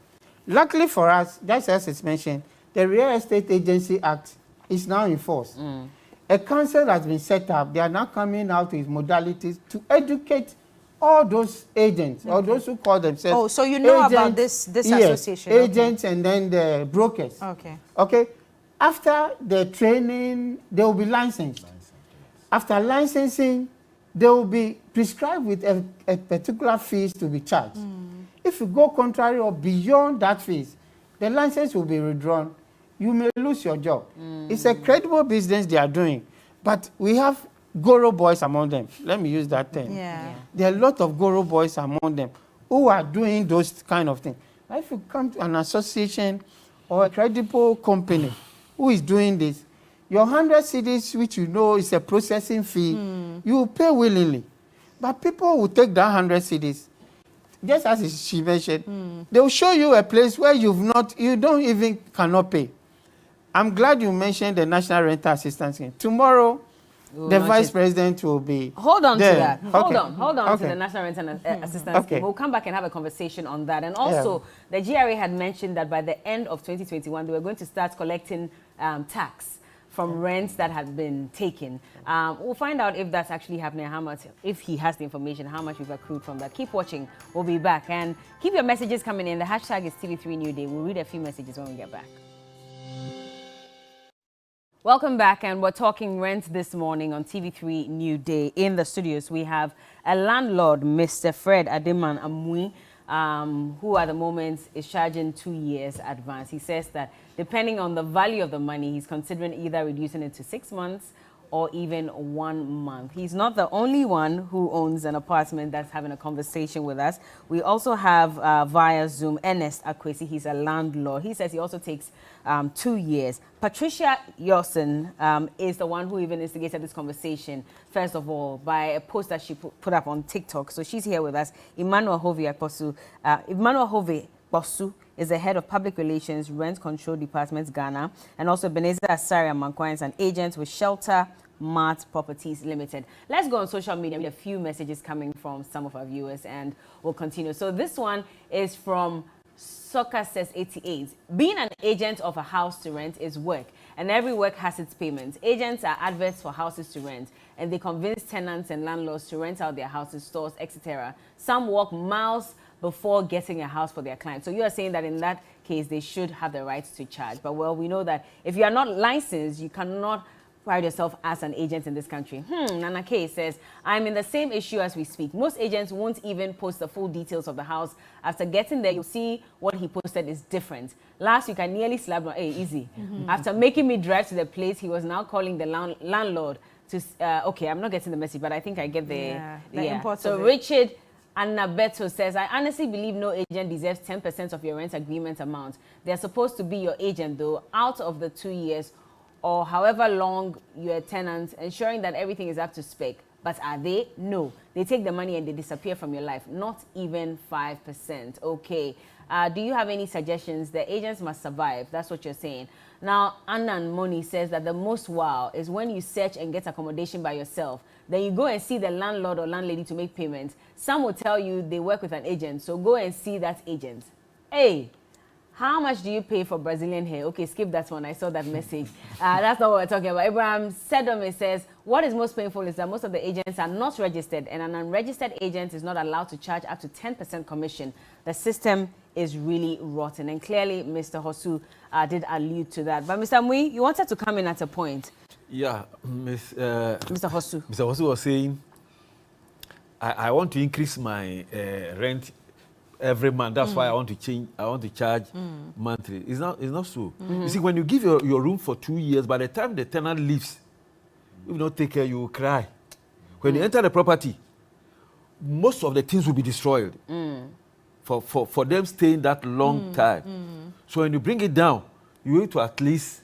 Luckily for us, just as it's mentioned, the Real Estate Agency Act is now in force. A council has been set up. They are now coming out with modalities to educate all those agents or those who call themselves. Oh, so you know agents, about this association? Agents and then the brokers. Okay. After the training, they will be licensed. After licensing, they will be prescribed with a particular fees to be charged. If you go contrary or beyond that fees, the license will be withdrawn. You may lose your job. It's a credible business they are doing. But we have Goro boys among them. Let me use that term. Yeah. There are a lot of Goro boys among them who are doing those kind of things. If you come to an association or a credible company who is doing this, your 100 cedis, which you know is a processing fee, you will pay willingly. But people will take that 100 cedis, just as she mentioned, they will show you a place where you don't even cannot pay. I'm glad you mentioned the National Rental Assistance Scheme. Tomorrow, the Vice President will be Hold on there. to that. Okay. Hold on Okay. to the National Rental Assistance Scheme. We'll come back and have a conversation on that. And also, the GRA had mentioned that by the end of 2021, they were going to start collecting tax from rents that had been taken. We'll find out if that's actually happening, how much, if he has the information, how much we've accrued from that. Keep watching. We'll be back. And keep your messages coming in. The hashtag is TV3 New Day. We'll read a few messages when we get back. Welcome back, and we're talking rent this morning on TV3 New Day. In the studios, we have a landlord, Mr. Fred Ademan Amui, who at the moment is charging 2 years advance. He says that depending on the value of the money, he's considering either reducing it to 6 months or even 1 month. He's not the only one who owns an apartment that's having a conversation with us. We also have via Zoom Ernest Akwesi. He's a landlord. He says he also takes 2 years. Patricia Yosin is the one who even instigated this conversation, first of all, by a post that she put up on TikTok. So she's here with us. Emmanuel Hove Bosu is the head of public relations, rent control department, Ghana, and also Beneza Asaria Mankwine is an agent with Shelter Mart Properties Limited. Let's go on social media. We have a few messages coming from some of our viewers, and we'll continue. So this one is from Soccer Says 88. Being an agent of a house to rent is work, and every work has its payments. Agents are adverts for houses to rent, and they convince tenants and landlords to rent out their houses, stores, etc. Some walk miles before getting a house for their clients. So you are saying that in that case, they should have the right to charge. But well, we know that if you are not licensed, you cannot pride yourself as an agent in this country. Nana K says, I'm in the same issue as we speak. Most agents won't even post the full details of the house. After getting there, you'll see what he posted is different. Last week, I nearly slapped him. Hey, easy. After making me drive to the place, he was now calling the landlord to, okay, I'm not getting the message, but I think I get the import. So Richard Annabeto says, I honestly believe no agent deserves 10% of your rent agreement amount. They're supposed to be your agent, though, out of the 2 years or however long you're a tenant, ensuring that everything is up to spec. But are they? No. They take the money and they disappear from your life. Not even 5%. Okay. Do you have any suggestions? The agents must survive. That's what you're saying. Now, Annan Moni says that the most wow is when you search and get accommodation by yourself. Then you go and see the landlord or landlady to make payments. Some will tell you they work with an agent, so go and see that agent. Hey, how much do you pay for Brazilian hair? Okay, skip that one. I saw that message. That's not what we're talking about. Abraham Sedome says, what is most painful is that most of the agents are not registered, and an unregistered agent is not allowed to charge up to 10% commission. The system is really rotten. And clearly, Mr. Hosu did allude to that. But Mr. Mui, you wanted to come in at a point. Yeah, Mr. Hosu. Mr. Hosu was saying, I want to increase my rent every month. That's why I want to change. I want to charge monthly. It's not so. You see, when you give your room for 2 years, by the time the tenant leaves, if you don't take care, you will cry. When you enter the property, most of the things will be destroyed for them staying that long time. So when you bring it down, you need to at least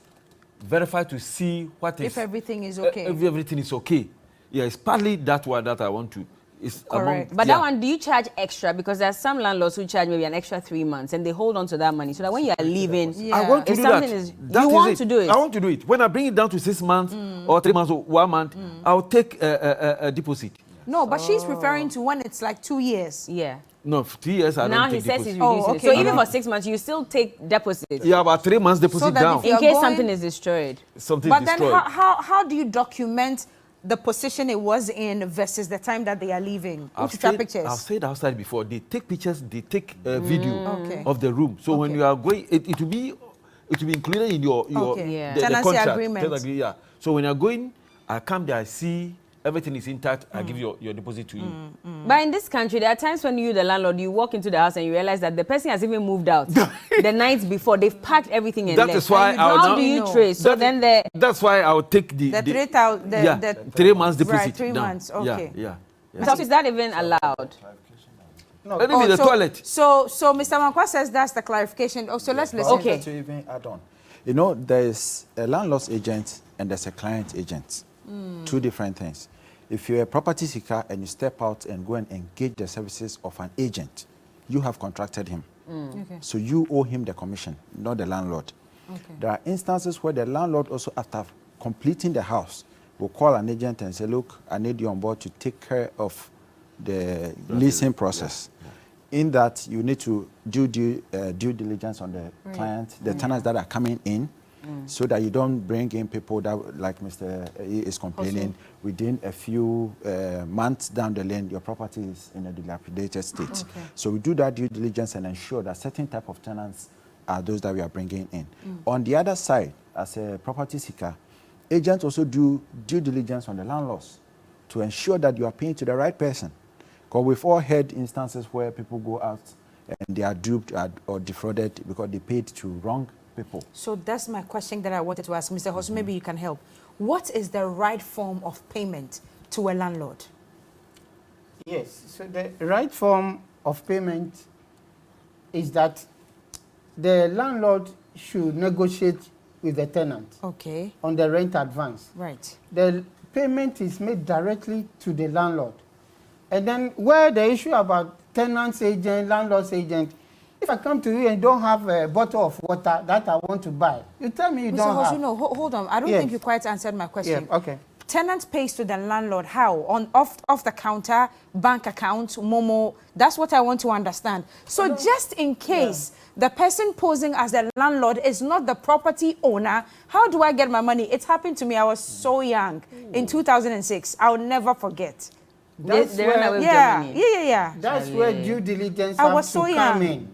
verify to see if everything is okay. If everything is okay. Yeah, it's partly that one that I want to. It's correct. But that one, do you charge extra? Because there are some landlords who charge maybe an extra 3 months and they hold on to that money so that when you are leaving, I want to do that. You want to do it. I want to do it. When I bring it down to 6 months or 3 months or 1 month, I'll take a deposit. No, but she's referring to when it's like 2 years. Yeah. No, 3 years I don't take deposit. Now he says he's reducing it. So even for 6 months, you still take deposit. Yeah, about 3 months deposit down. In case something is destroyed. But then how do you document the position it was in versus the time that they are leaving? I've said outside before. They take pictures, they take video of the room. So when you are going, it will be included in your tenancy contract. agreement. Yeah. So when you're going, I come there, I see everything is intact, I give your deposit to you. But in this country, there are times when you, the landlord, you walk into the house and you realize that the person has even moved out the night before. They've packed everything and left. That is why how do you trace? So then that's why I will take the 3 months deposit. Right, 3 months. Okay. Yeah. So is that even allowed? No. The toilet. So Mr. Mankwa says that's the clarification. So let's listen. Okay. To even add on, you know, there's a landlord's agent and there's a client agent. 2 different things. If you're a property seeker and you step out and go and engage the services of an agent, you have contracted him. Okay. So you owe him the commission, not the landlord. Okay. There are instances where the landlord also, after completing the house, will call an agent and say, look, I need you on board to take care of the leasing process. In that, you need to do due diligence on the client, the tenants that are coming in, so that you don't bring in people that, like Mr. E is complaining, within a few months down the lane, your property is in a dilapidated state. Okay. So we do that due diligence and ensure that certain type of tenants are those that we are bringing in. On the other side, as a property seeker, agents also do due diligence on the landlords to ensure that you are paying to the right person. Because we've all had instances where people go out and they are duped or defrauded because they paid to wrong people. So that's my question that I wanted to ask. Mr. Hosu, maybe you can help. What is the right form of payment to a landlord? Yes, so the right form of payment is that the landlord should negotiate with the tenant on the rent advance. Right. The payment is made directly to the landlord. And then where the issue about tenant's agent, landlord's agent, if I come to you and don't have a bottle of water that I want to buy, you tell me you don't have. Mr. Hosu, no, hold on. I don't think you quite answered my question. Yeah, okay. Tenant pays to the landlord how? Off the counter, bank account, Momo. That's what I want to understand. So just in case the person posing as the landlord is not the property owner, how do I get my money? It happened to me. I was so young in 2006. I'll never forget. That's That's where due diligence has to come in.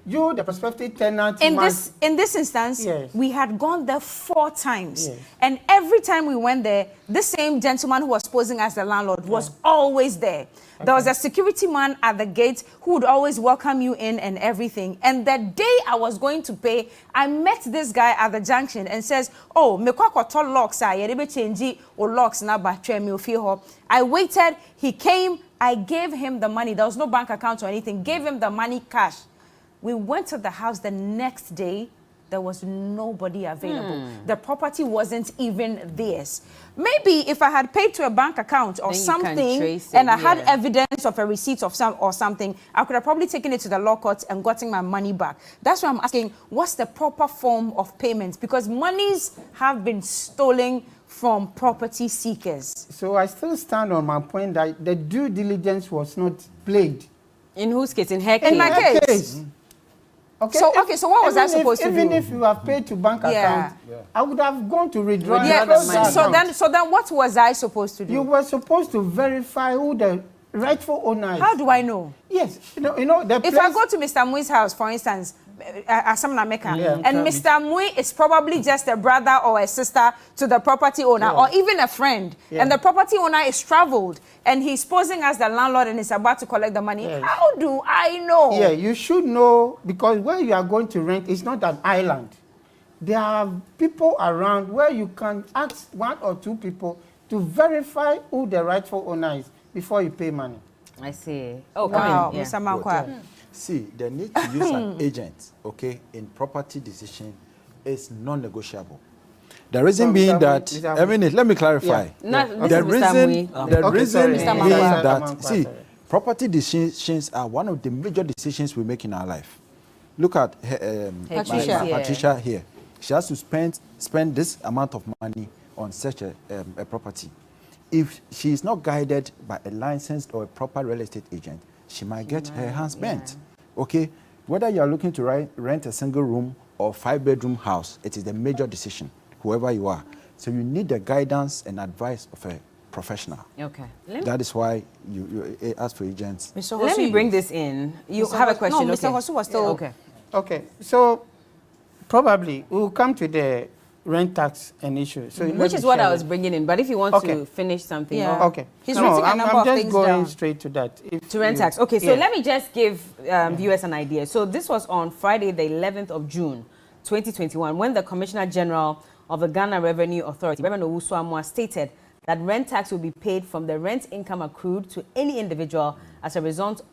You, the prospective tenant, in this instance, we had gone there 4 times, and every time we went there, the same gentleman who was posing as the landlord was always there. There was a security man at the gate who would always welcome you in and everything. And the day I was going to pay, I met this guy at the junction and says, "Oh, me kwa locks I change or locks na ba me ofio." I waited. He came. I gave him the money. There was no bank account or anything. Gave him the money cash. We went to the house the next day. There was nobody available. The property wasn't even theirs. Maybe if I had paid to a bank account or something and I had evidence of a receipt of something, I could have probably taken it to the law court and gotten my money back. That's why I'm asking, what's the proper form of payment? Because monies have been stolen from property seekers. So I still stand on my point that the due diligence was not played. In whose case? In her case? In my case. Okay. So what was I supposed to do? Even if you have paid to bank account, I would have gone to withdraw. So then what was I supposed to do? You were supposed to verify who the rightful owner is. How do I know? Yes, you know the if I go to Mr. Mui's house, for instance, Asamna Mecca, and Mr. Mui is probably just a brother or a sister to the property owner, or even a friend, and the property owner is traveled, and he's posing as the landlord and is about to collect the money. How do I know? Yeah, you should know, because where you are going to rent is not an island. There are people around where you can ask 1 or 2 people to verify who the rightful owner is before you pay money. I see. Oh, wow, Mr. Mankwa. See, the need to use an agent, in property decision is non-negotiable. The reason being that, let me clarify. The reason being that, property decisions are one of the major decisions we make in our life. Look at Patricia here. She has to spend this amount of money on such a property. If she is not guided by a licensed or a proper real estate agent, she might get her hands bent. Okay? Whether you are looking to rent a single room or 5-bedroom house, it is a major decision, whoever you are. So you need the guidance and advice of a professional. Okay. That is why you ask for agents. Let me bring this in. You have a question? No, Mr. Hosu was still... Okay. So probably we'll come to the rent tax an issue. So which is what I was bringing in. But if you want to finish something, yeah. Okay. He's written a number I'm of just things going down. straight to that. To rent tax. Okay, so let me just give viewers an idea. So this was on Friday, the 11th of June, 2021, when the Commissioner General of the Ghana Revenue Authority, Reverend Owusu Amwa, stated that rent tax will be paid from the rent income accrued to any individual as a result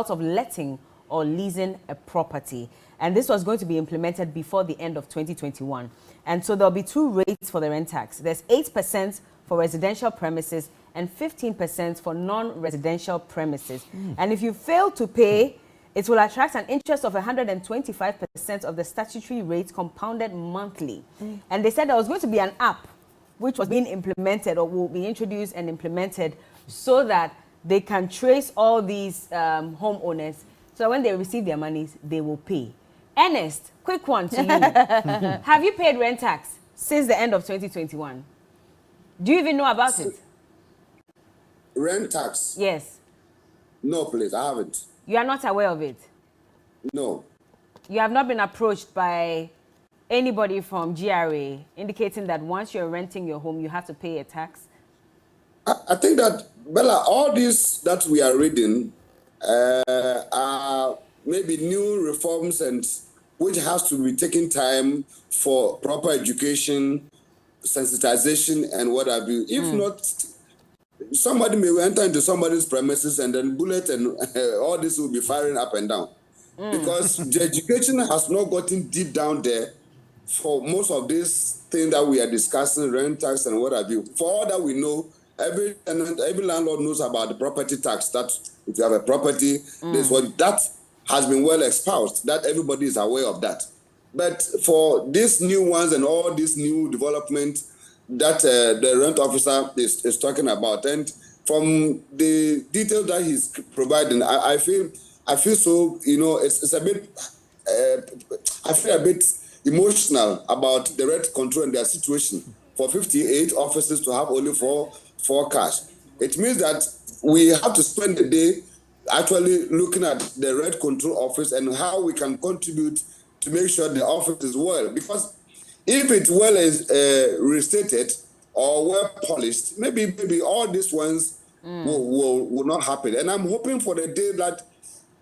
of letting or leasing a property. And this was going to be implemented before the end of 2021. And so there'll be two rates for the rent tax. There's 8% for residential premises and 15% for non-residential premises. And if you fail to pay, it will attract an interest of 125% of the statutory rate compounded monthly. And they said there was going to be an app which was being implemented or will be introduced and implemented so that they can trace all these homeowners. So when they receive their monies, they will pay. Ernest, quick one to you. Have you paid rent tax since the end of 2021? Do you even know about it? Rent tax? Yes. No, please, I haven't. You are not aware of it? No. You have not been approached by anybody from GRA indicating that once you're renting your home, you have to pay a tax? I think that, Bella, all these that we are reading are maybe new reforms and which has to be taking time for proper education, sensitization, and what have you. If not, somebody may enter into somebody's premises and then bullet and all this will be firing up and down. Because the education has not gotten deep down there for most of these things that we are discussing, rent tax and what have you. For all that we know, every tenant, every landlord knows about the property tax, that if you have a property, there's what that has been well espoused, that everybody is aware of that. But for these new ones and all this new development that the rent officer is talking about, and from the details that he's providing, I feel so, it's a bit, I feel a bit emotional about the rent control and their situation. For 58 officers to have only four cars, it means that we have to spend the day actually looking at the rent control office and how we can contribute to make sure the office is well. Because if it's well restated or well polished, maybe all these ones will not happen. And I'm hoping for the day that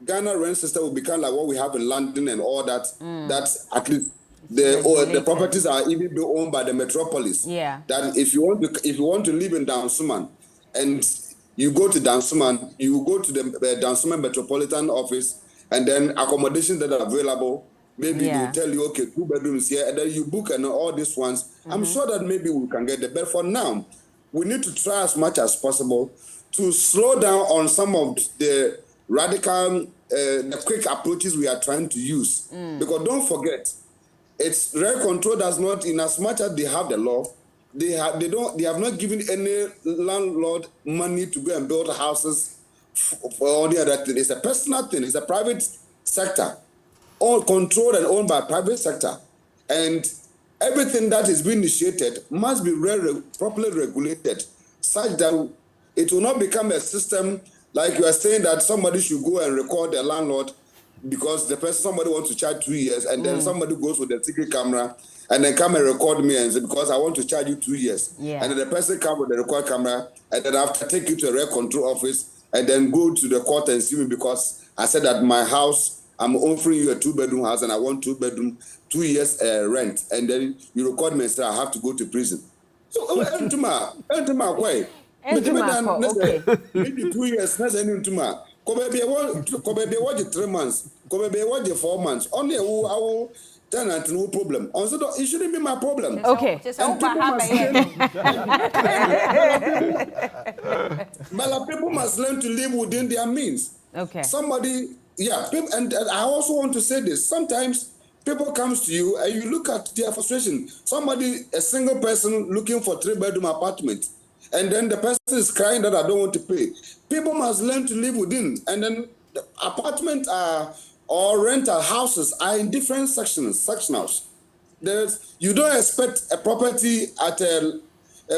Ghana rent system will become like what we have in London and all that. That at least the properties are even being owned by the metropolis. Yeah. That if you want to live in Dansuman and you go to Dansuman, you go to the Dansuman Metropolitan Office, and then accommodations that are available. Maybe they'll tell you, okay, 2 bedrooms here, and then you book and all these ones. I'm sure that maybe we can get there. But for now, we need to try as much as possible to slow down on some of the radical, the quick approaches we are trying to use. Because don't forget, it's rent control does not, in as much as they have the law, they have not given any landlord money to go and build houses for all the other thing. It's a personal thing. It's a private sector, all controlled and owned by private sector, and everything that is being initiated must be properly regulated, such that it will not become a system like you are saying that somebody should go and record the landlord because somebody wants to charge 2 years, and then somebody goes with the secret camera and then come and record me and say, because I want to charge you 2 years. And then the person comes with the record camera, and then after take you to a rent control office and then go to the court and sue me because I said that my house, I'm offering you a 2-bedroom house and I want 2-bedroom, 2 years rent. And then you record me and say I have to go to prison. So, okay. Maybe 2 years, Kobe watch 3 months, Kobe watch 4 months. Only our tenant no problem. Also, it shouldn't be my problem. Okay. But people must learn to live within their means. Okay. And I also want to say this. Sometimes people comes to you and you look at their frustration. A single person looking for 3-bedroom apartment, and then the person is crying that I don't want to pay. People must learn to live within, and then the apartment or rental houses are in different sectionals. You don't expect a property at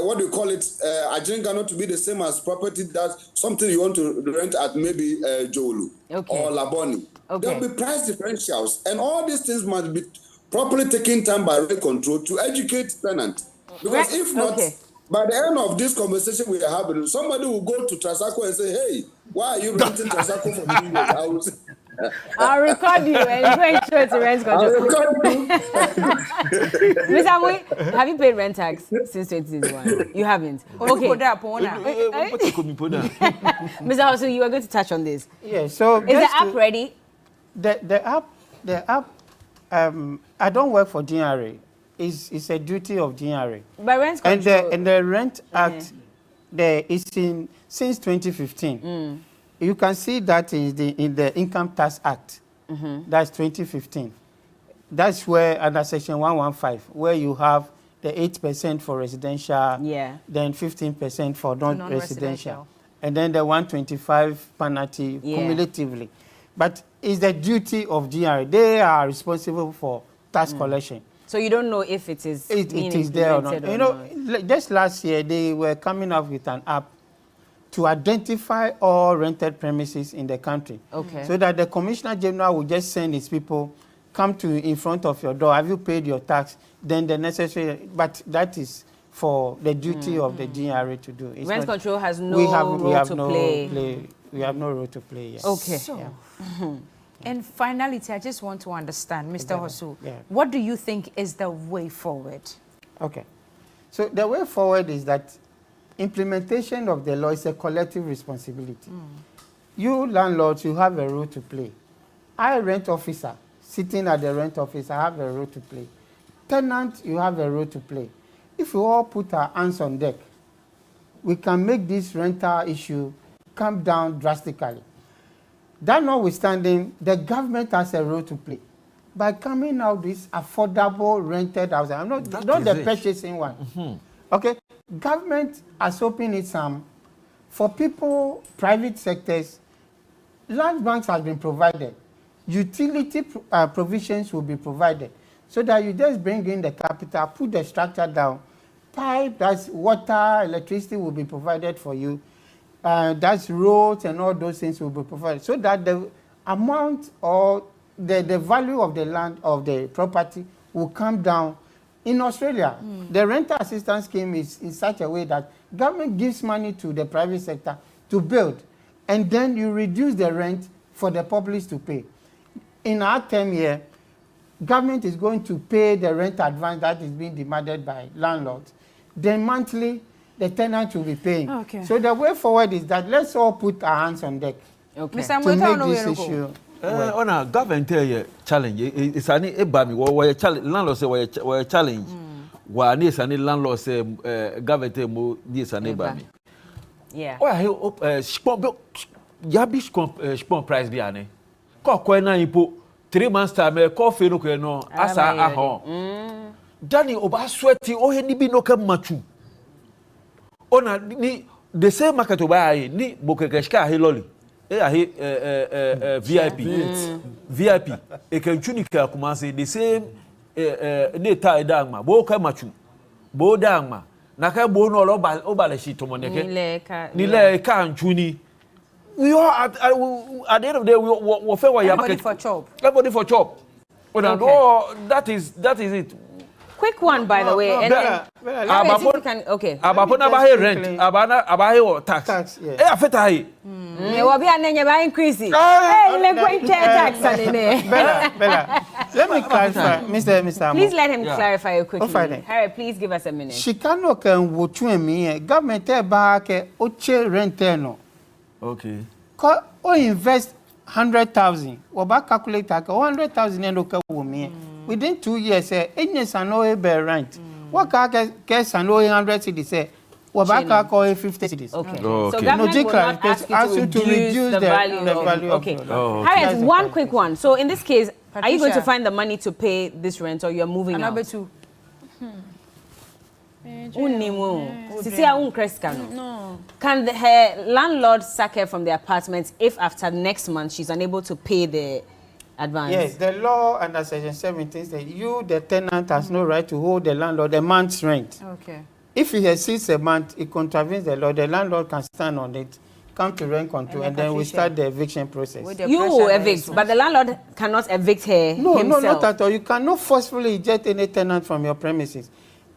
what do you call it, Ajinga to be the same as property that something you want to rent at maybe Jolu or Laboni. There'll be price differentials, and all these things must be properly taking time by rent control to educate tenants. Because if not, by the end of this conversation we are having, somebody will go to Trasaco and say, hey, why are you renting Trasaco for 2 years? I will say, I'll record you and go and show it to rent control. I'll record you. Mr. Amwe, have you paid rent tax since 2021? You haven't. Okay. Mr. Hosu, you are going to touch on this. Yeah. So is the app ready? The app. I don't work for DRA. It's a duty of DRA. By rent control. And the Rent Act, is in since 2015. You can see that in the Income Tax Act. That's 2015. That's where under Section 115, where you have the 8% for residential, then 15% for non-residential, and then the 125 penalty cumulatively. But it's the duty of DRA. They are responsible for tax collection. So you don't know if it is it is there or not. You know, just last year they were coming up with an app to identify all rented premises in the country. Okay. So that the Commissioner General will just send his people, come to in front of your door. Have you paid your tax? Then the necessary. But that is for the duty of the DRA to do. It's rent control has no role to play. We have no role to play. Yes. Okay. So, and finally, I just want to understand, Mr. Hosu, what do you think is the way forward? Okay. So the way forward is that implementation of the law is a collective responsibility. You landlords, you have a role to play. I, rent officer, sitting at the rent office, I have a role to play. Tenant, you have a role to play. If we all put our hands on deck, we can make this rental issue come down drastically. That notwithstanding, the government has a role to play by coming out this affordable rented housing. I'm not the purchasing one. Okay, government has opened its arm for people, private sectors. Land banks have been provided. Utility provisions will be provided so that you just bring in the capital, put the structure down, pipe, that's water, electricity will be provided for you. That's roads and all those things will be provided so that the amount or the value of the land, of the property will come down. In Australia, the rental assistance scheme is in such a way that government gives money to the private sector to build, and then you reduce the rent for the public to pay. In our term here, government is going to pay the rent advance that is being demanded by landlords. Then monthly, the tenant will be paying. Okay. So the way forward is that let's all put our hands on deck to make this issue. On a government challenge, it's an ebami. Why challenge? Landlord say why challenge? Why is any landlord say government mo this an ebami? Yeah. Why spon price bi ane? Ko na ipo 3 months time coffee no ko no asa ahon. Dani oba sweaty o he ni bi no ka matu. Ona ni the same market oba ni bokekeshka he lolly. VIP. VIP. E can chunika kumase the same ne tie dangma. Bo ka machu. Bo dangma. Na ka bo no oba le shito moneke. Ni le ka anchuni. We all at the end of the day we fair everybody for chop. Everybody for chop. Oh, that is it. Quick one, by the way. And okay. Abapona abahe rent, abahe or tax. Affect ahe. Will be an increase. Hey, let me tax. Bella, let me clarify, Mr. Please let him clarify quickly. Harry, please give us a minute. Chicano can watch me. Government back oche rent no. Okay. Ko invest 100,000. Or back calculate 100,000 and okay with me. Within 2 years, any sanoe bear rent. What can sanoe 100 cities say? What back call 50 cities? Okay. So government will not ask you to reduce the value. Okay. Harriet, one quick one. So in this case, Patricia, are you going to find the money to pay this rent, or you're moving out? Number two. No. Can her landlord sack her from the apartment if after next month she's unable to pay the advance? Yes, the law under Section 17 says you, the tenant, has no right to hold the landlord a month's rent. Okay. If he exceeds a month, it contravenes the law. The landlord can stand on it come to rent control, and then we start the eviction process. You will evict, but the landlord cannot evict her himself. No, not at all. You cannot forcefully eject any tenant from your premises.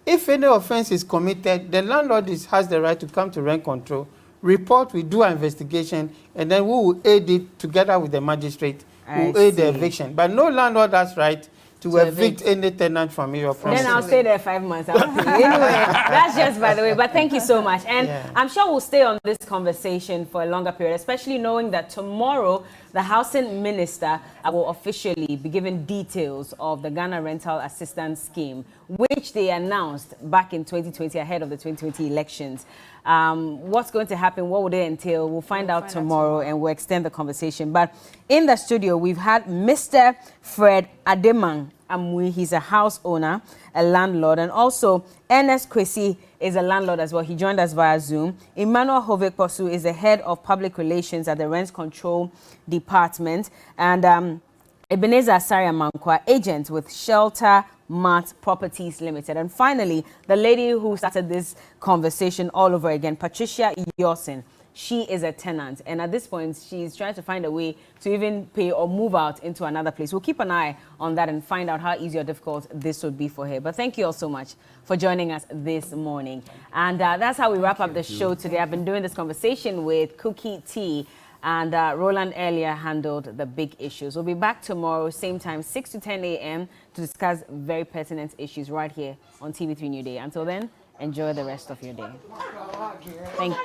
If any offense is committed, the landlord has the right to come to rent control, report, we do an investigation, and then we will aid it together with the magistrate. We will aid the eviction. But no landlord has right to evict any tenant from your premises. Then I'll stay there 5 months. Anyway, that's just by the way. But thank you so much. And I'm sure we'll stay on this conversation for a longer period, especially knowing that tomorrow the housing minister will officially be giving details of the Ghana Rental Assistance Scheme, which they announced back in 2020 ahead of the 2020 elections. What's going to happen? What would it entail? We'll find out tomorrow and we'll extend the conversation. But in the studio, we've had Mr. Fred Ademang Amui. He's a house owner, a landlord, and also Ernest Kwesi is a landlord as well. He joined us via Zoom. Emmanuel Hovek-Posu is the head of public relations at the Rent Control Department. And Ebenezer Asariamankwa, agent with Shelter Mart Properties Limited. And finally, the lady who started this conversation all over again, Patricia Yosin. She is a tenant, and at this point, she's trying to find a way to even pay or move out into another place. We'll keep an eye on that and find out how easy or difficult this would be for her. But thank you all so much for joining us this morning. And that's how we wrap up the show today. I've been doing this conversation with Cookie T, and Roland earlier handled the big issues. We'll be back tomorrow, same time, 6 to 10 a.m. to discuss very pertinent issues right here on TV3 New Day. Until then, enjoy the rest of your day. Thank you.